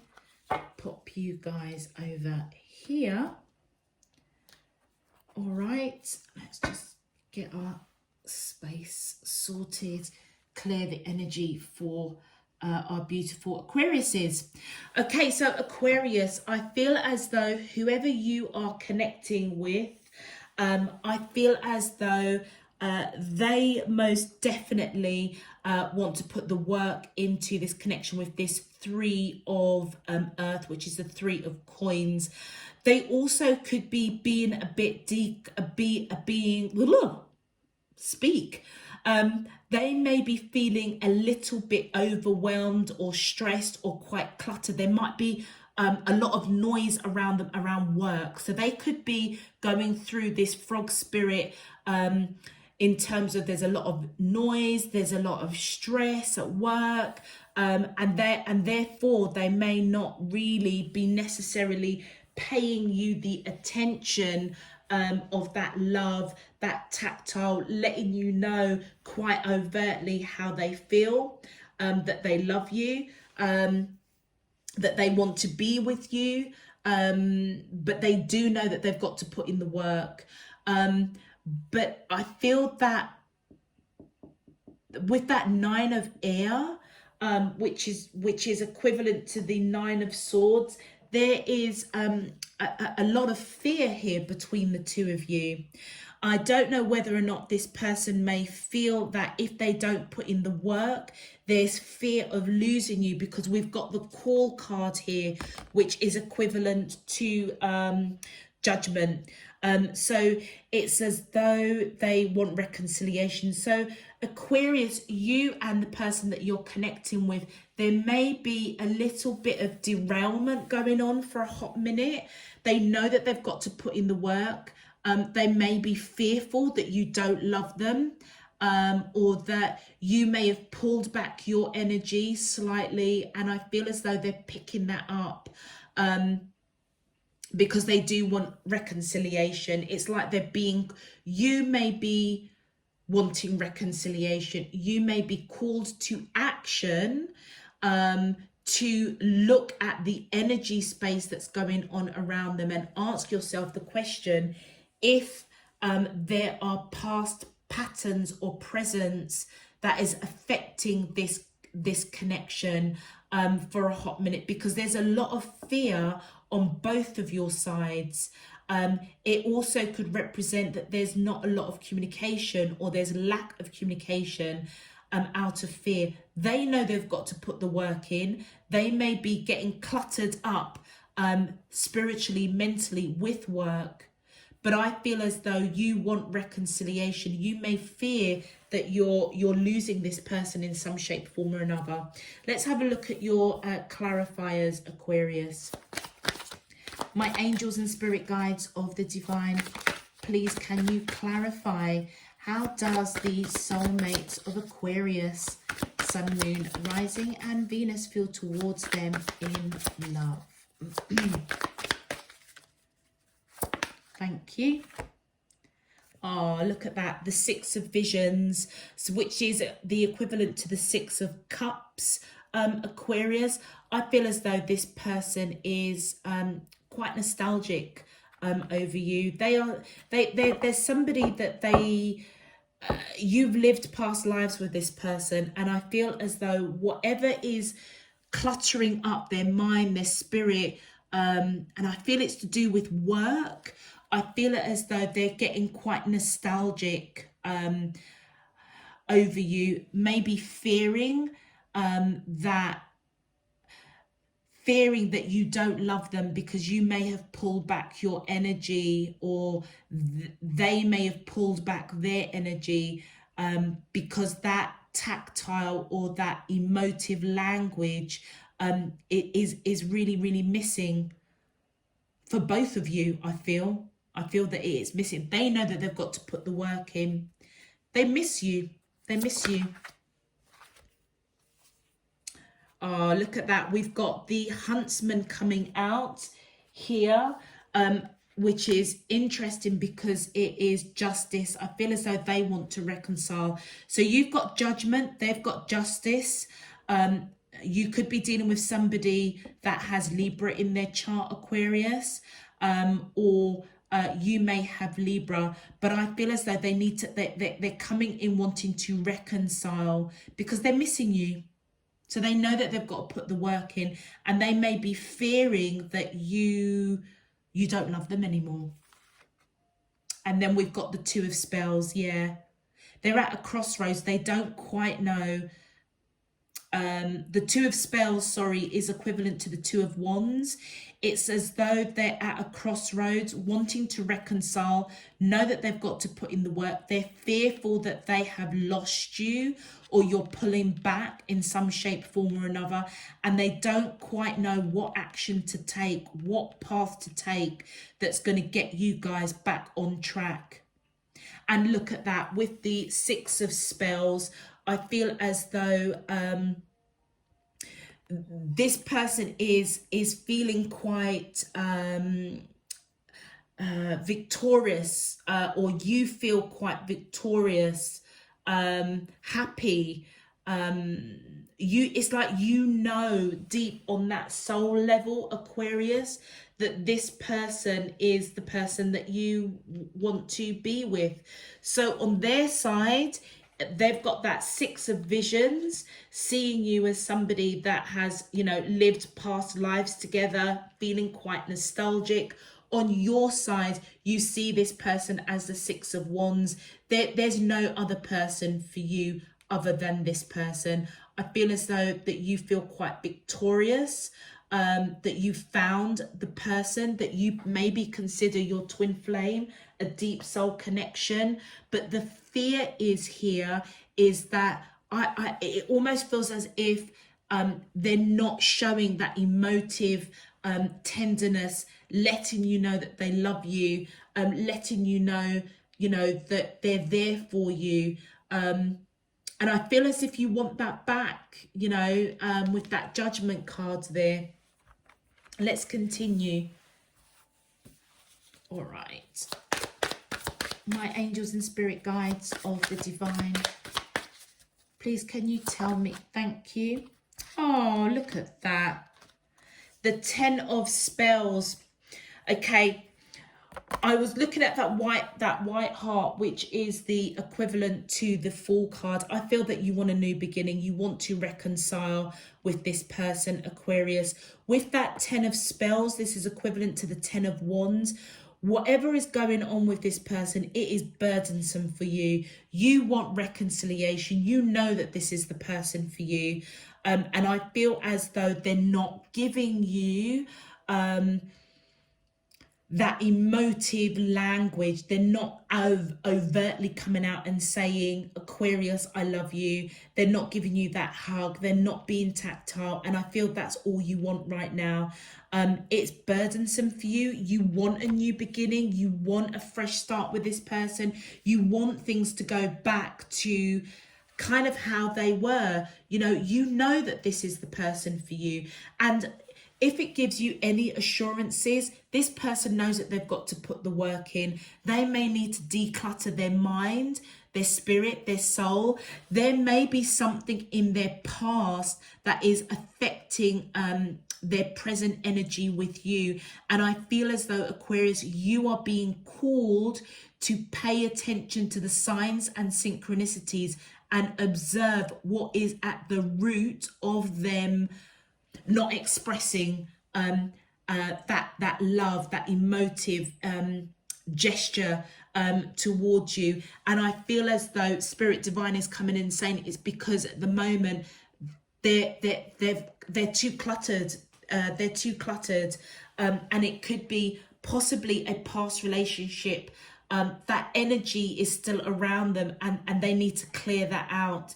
Pop you guys over here. All right. Let's just get our space sorted. Clear the energy for our beautiful Aquariuses. Okay, so Aquarius, I feel as though whoever you are connecting with, I feel as though they most definitely want to put the work into this connection with this Three of Earth, which is the Three of Coins. They also could be being a bit they may be feeling a little bit overwhelmed or stressed or quite cluttered. There might be a lot of noise around them, around work. So they could be going through this frog spirit in terms of there's a lot of noise, there's a lot of stress at work, and therefore they may not really be necessarily paying you the attention of that love, that tactile, letting you know quite overtly how they feel, that they love you, that they want to be with you, but they do know that they've got to put in the work. But I feel that with that 9 of air, which is equivalent to the 9 of swords, there is a lot of fear here between the two of you. I don't know whether or not this person may feel that if they don't put in the work, there's fear of losing you, because we've got the call card here, which is equivalent to judgment. So it's as though they want reconciliation. So Aquarius, you and the person that you're connecting with, there may be a little bit of derailment going on for a hot minute. They know that they've got to put in the work. They may be fearful that you don't love them, or that you may have pulled back your energy slightly. And I feel as though they're picking that up, because they do want reconciliation. It's like you may be wanting reconciliation. You may be called to action, to look at the energy space that's going on around them and ask yourself the question, if there are past patterns or presence that is affecting this connection for a hot minute, because there's a lot of fear on both of your sides. It also could represent that there's not a lot of communication, or there's lack of communication out of fear. They know they've got to put the work in. They may be getting cluttered up spiritually, mentally with work. But I feel as though you want reconciliation. You may fear that you're losing this person in some shape, form or another. Let's have a look at your clarifiers, Aquarius. My angels and spirit guides of the divine, please can you clarify, how does the soulmates of Aquarius, Sun, Moon, Rising and Venus feel towards them in love? Thank you. Oh, look at that. The 6 of Visions, which is the equivalent to the 6 of Cups, Aquarius. I feel as though this person is quite nostalgic over you. There's somebody that you've lived past lives with this person, and I feel as though whatever is cluttering up their mind, their spirit, and I feel it's to do with work. I feel it as though they're getting quite nostalgic over you, maybe fearing that you don't love them because you may have pulled back your energy, or they may have pulled back their energy, because that tactile or that emotive language it is really, really missing for both of you. I feel that it is missing. They know that they've got to put the work in. They miss you. They miss you. Oh, look at that. We've got the Huntsman coming out here, which is interesting because it is justice. I feel as though they want to reconcile. So you've got judgment. They've got justice. You could be dealing with somebody that has Libra in their chart, Aquarius, or you may have Libra, but I feel as though they need to, they're coming in wanting to reconcile because they're missing you. So they know that they've got to put the work in, and they may be fearing that you don't love them anymore. And then we've got the 2 of Spells. Yeah, they're at a crossroads. They don't quite know. The 2 of Spells, sorry, is equivalent to the 2 of Wands. It's as though they're at a crossroads, wanting to reconcile, know that they've got to put in the work. They're fearful that they have lost you, or you're pulling back in some shape, form or another, and they don't quite know what action to take, what path to take that's going to get you guys back on track. And look at that with the Six of Spells. I feel as though this person is feeling quite victorious, or you feel quite victorious, happy. It's like, you know, deep on that soul level, Aquarius, that this person is the person that you want to be with. So on their side, they've got that Six of Visions, seeing you as somebody that has, you know, lived past lives together, feeling quite nostalgic. On your side, you see this person as the Six of Wands. There's no other person for you other than this person. I feel as though that you feel quite victorious, that you found the person that you maybe consider your twin flame, a deep soul connection. But the fear is here is that it almost feels as if they're not showing that emotive tenderness, letting you know that they love you, letting you know that they're there for you. And I feel as if you want that back, you know, with that Judgment card there. Let's continue. All right. My angels and spirit guides of the divine, please can you tell me, thank you. Oh, look at that. The Ten of Spells. Okay, I was looking at that white heart, which is the equivalent to the Fool card. I feel that you want a new beginning. You want to reconcile with this person, Aquarius. With that Ten of Spells, this is equivalent to the Ten of Wands. Whatever is going on with this person, it is burdensome for you. You want reconciliation. You know that this is the person for you. And I feel as though they're not giving you that emotive language. They're not overtly coming out and saying, Aquarius, I love you. They're not giving you that hug. They're not being tactile. And I feel that's all you want right now. It's burdensome for you. You want a new beginning. You want a fresh start with this person. You want things to go back to kind of how they were. You know that this is the person for you. And if it gives you any assurances, this person knows that they've got to put the work in. They may need to declutter their mind, their spirit, their soul. There may be something in their past that is affecting their present energy with you. And I feel as though, Aquarius, you are being called to pay attention to the signs and synchronicities and observe what is at the root of them not expressing that love, that emotive gesture towards you. And I feel as though Spirit Divine is coming in saying it's because at the moment they're too cluttered. They're too cluttered, and it could be possibly a past relationship. That energy is still around them, and they need to clear that out.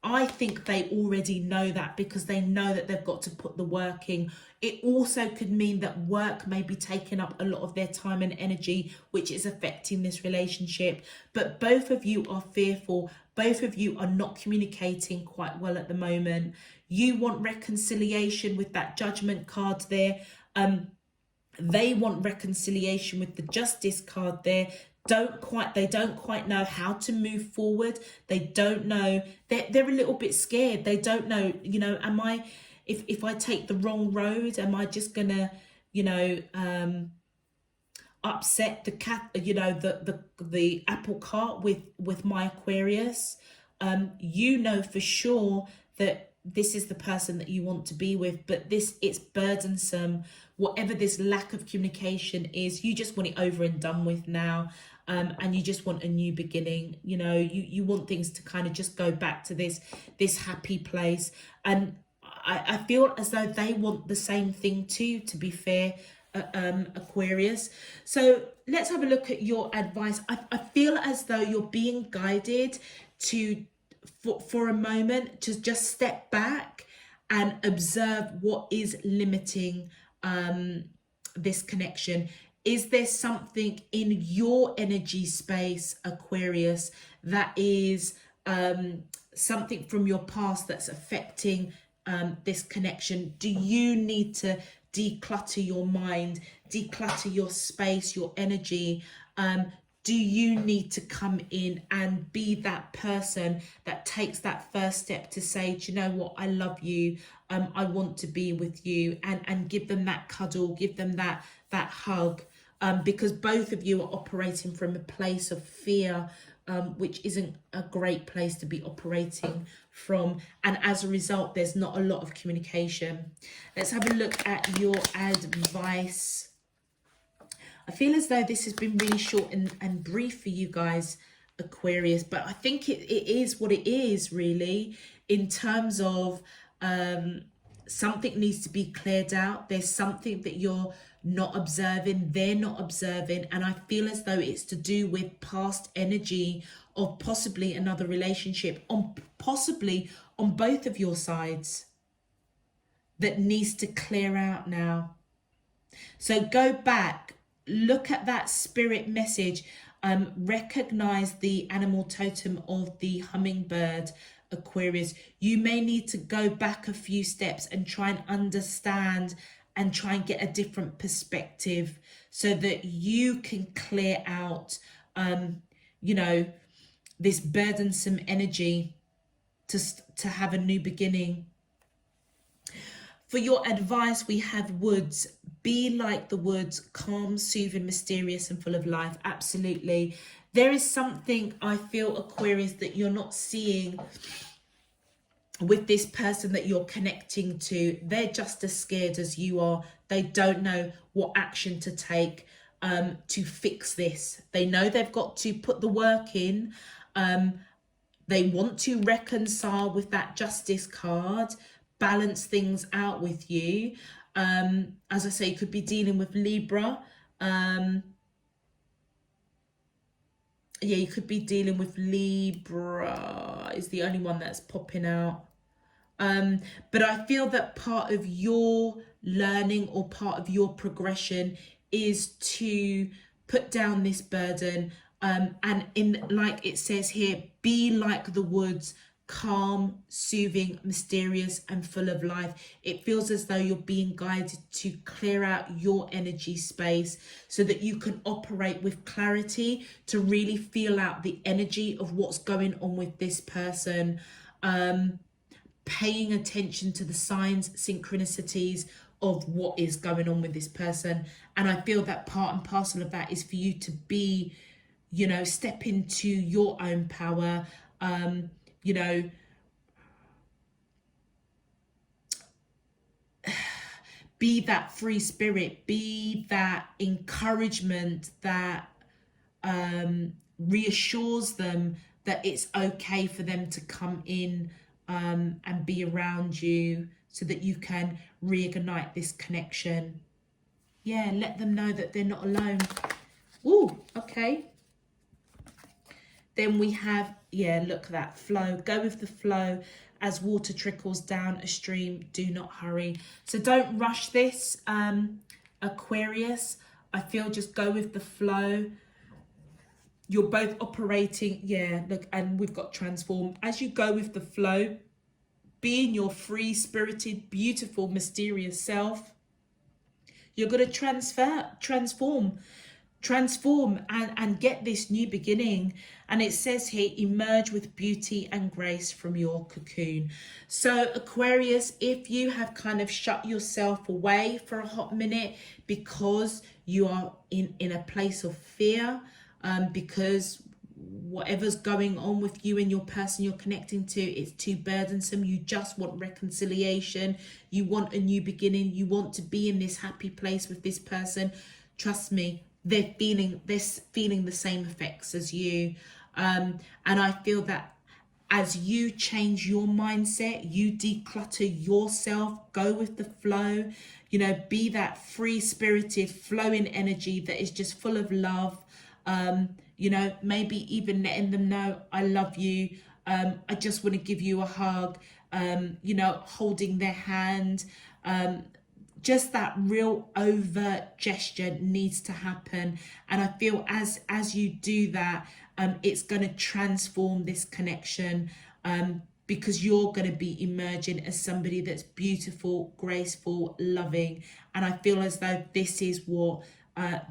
I think they already know that because they know that they've got to put the work in. It also could mean that work may be taking up a lot of their time and energy, which is affecting this relationship. But both of you are fearful. Both of you are not communicating quite well at the moment. You want reconciliation with that Judgment card there. They want reconciliation with the Justice card there. They don't quite know how to move forward. They don't know. They're a little bit scared. They don't know, am I, if I take the wrong road, am I just gonna, upset the cat, the apple cart with my Aquarius? For sure that this is the person that you want to be with, but it's burdensome. Whatever this lack of communication is, you just want it over and done with now. And you just want a new beginning. You want things to kind of just go back to this happy place. And I feel as though they want the same thing too, to be fair, Aquarius. So let's have a look at your advice. I feel as though you're being guided for a moment to just step back and observe what is limiting this connection. Is there something in your energy space, Aquarius, that is something from your past that's affecting this connection? Do you need to declutter your mind, declutter your space, your energy? Do you need to come in and be that person that takes that first step to say, do you know what, I love you, I want to be with you, and give them that cuddle, give them that hug, because both of you are operating from a place of fear, which isn't a great place to be operating from, and as a result there's not a lot of communication. Let's have a look at your advice. I feel as though this has been really short and brief for you guys, Aquarius, but I think it is what it is, really, in terms of something needs to be cleared out. There's something that you're not observing, they're not observing, and I feel as though it's to do with past energy of possibly another relationship, possibly on both of your sides, that needs to clear out now. So go back, look at that spirit message, recognize the animal totem of the hummingbird, Aquarius. You may need to go back a few steps and try and understand and try and get a different perspective so that you can clear out, this burdensome energy to have a new beginning. For your advice, we have woods. Be like the woods, calm, soothing, mysterious, and full of life. Absolutely. There is something, I feel, Aquarius, that you're not seeing with this person that you're connecting to. They're just as scared as you are. They don't know what action to take to fix this. They know they've got to put the work in. They want to reconcile with that justice card, balance things out with you. As I say, you could be dealing with Libra. You could be dealing with Libra is the only one that's popping out. But I feel that part of your learning or part of your progression is to put down this burden, and in, like it says here, be like the woods, calm, soothing, mysterious, and full of life. It feels as though you're being guided to clear out your energy space so that you can operate with clarity, to really feel out the energy of what's going on with this person, paying attention to the signs, synchronicities of what is going on with this person. And I feel that part and parcel of that is for you to be, step into your own power, be that free spirit, be that encouragement that reassures them that it's okay for them to come in and be around you so that you can reignite this connection. Yeah, let them know that they're not alone. Ooh, okay. Then we have, look, that flow. Go with the flow as water trickles down a stream. Do not hurry. So don't rush this, Aquarius. I feel just go with the flow. You're both operating, look, and we've got transform. As you go with the flow, being your free-spirited, beautiful, mysterious self, you're going to transform and get this new beginning. And it says here, emerge with beauty and grace from your cocoon. So Aquarius, if you have kind of shut yourself away for a hot minute because you are in a place of fear, because whatever's going on with you and your person you're connecting to, it's too burdensome. You just want reconciliation. You want a new beginning. You want to be in this happy place with this person. Trust me, they're feeling the same effects as you. And I feel that as you change your mindset, you declutter yourself, go with the flow, be that free-spirited, flowing energy that is just full of love. Maybe even letting them know, I love you. I just want to give you a hug, holding their hand, just that real overt gesture needs to happen. And I feel as you do that, it's going to transform this connection, because you're going to be emerging as somebody that's beautiful, graceful, loving. And I feel as though this is what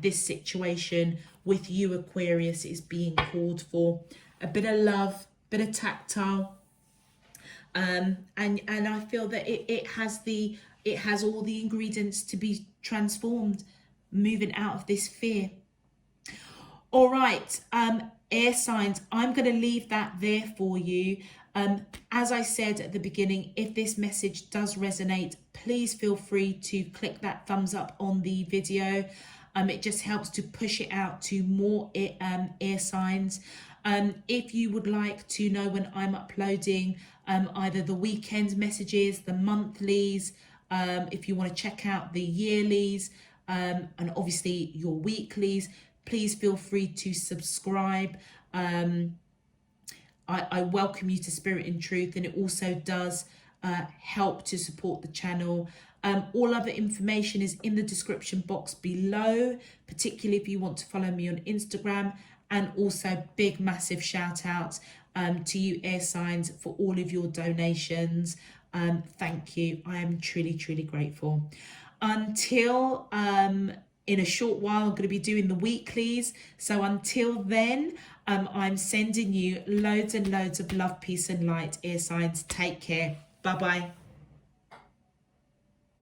this situation with you, Aquarius, is being called for. A bit of love, bit of tactile, and I feel that it has all the ingredients to be transformed, moving out of this fear. All right, air signs, I'm going to leave that there for you. As I said at the beginning, if this message does resonate, please feel free to click that thumbs up on the video. It just helps to push it out to more air signs. If you would like to know when I'm uploading either the weekend messages, the monthlies, if you want to check out the yearlies, and obviously your weeklies, please feel free to subscribe. I welcome you to Spirit in Truth, and it also does help to support the channel. All other information is in the description box below, particularly if you want to follow me on Instagram. And also big massive shout out to you air signs for all of your donations. Thank you. I am truly grateful. Until in a short while, I'm going to be doing the weeklies. So until then, I'm sending you loads and loads of love, peace and light, air signs. Take care. Bye-bye.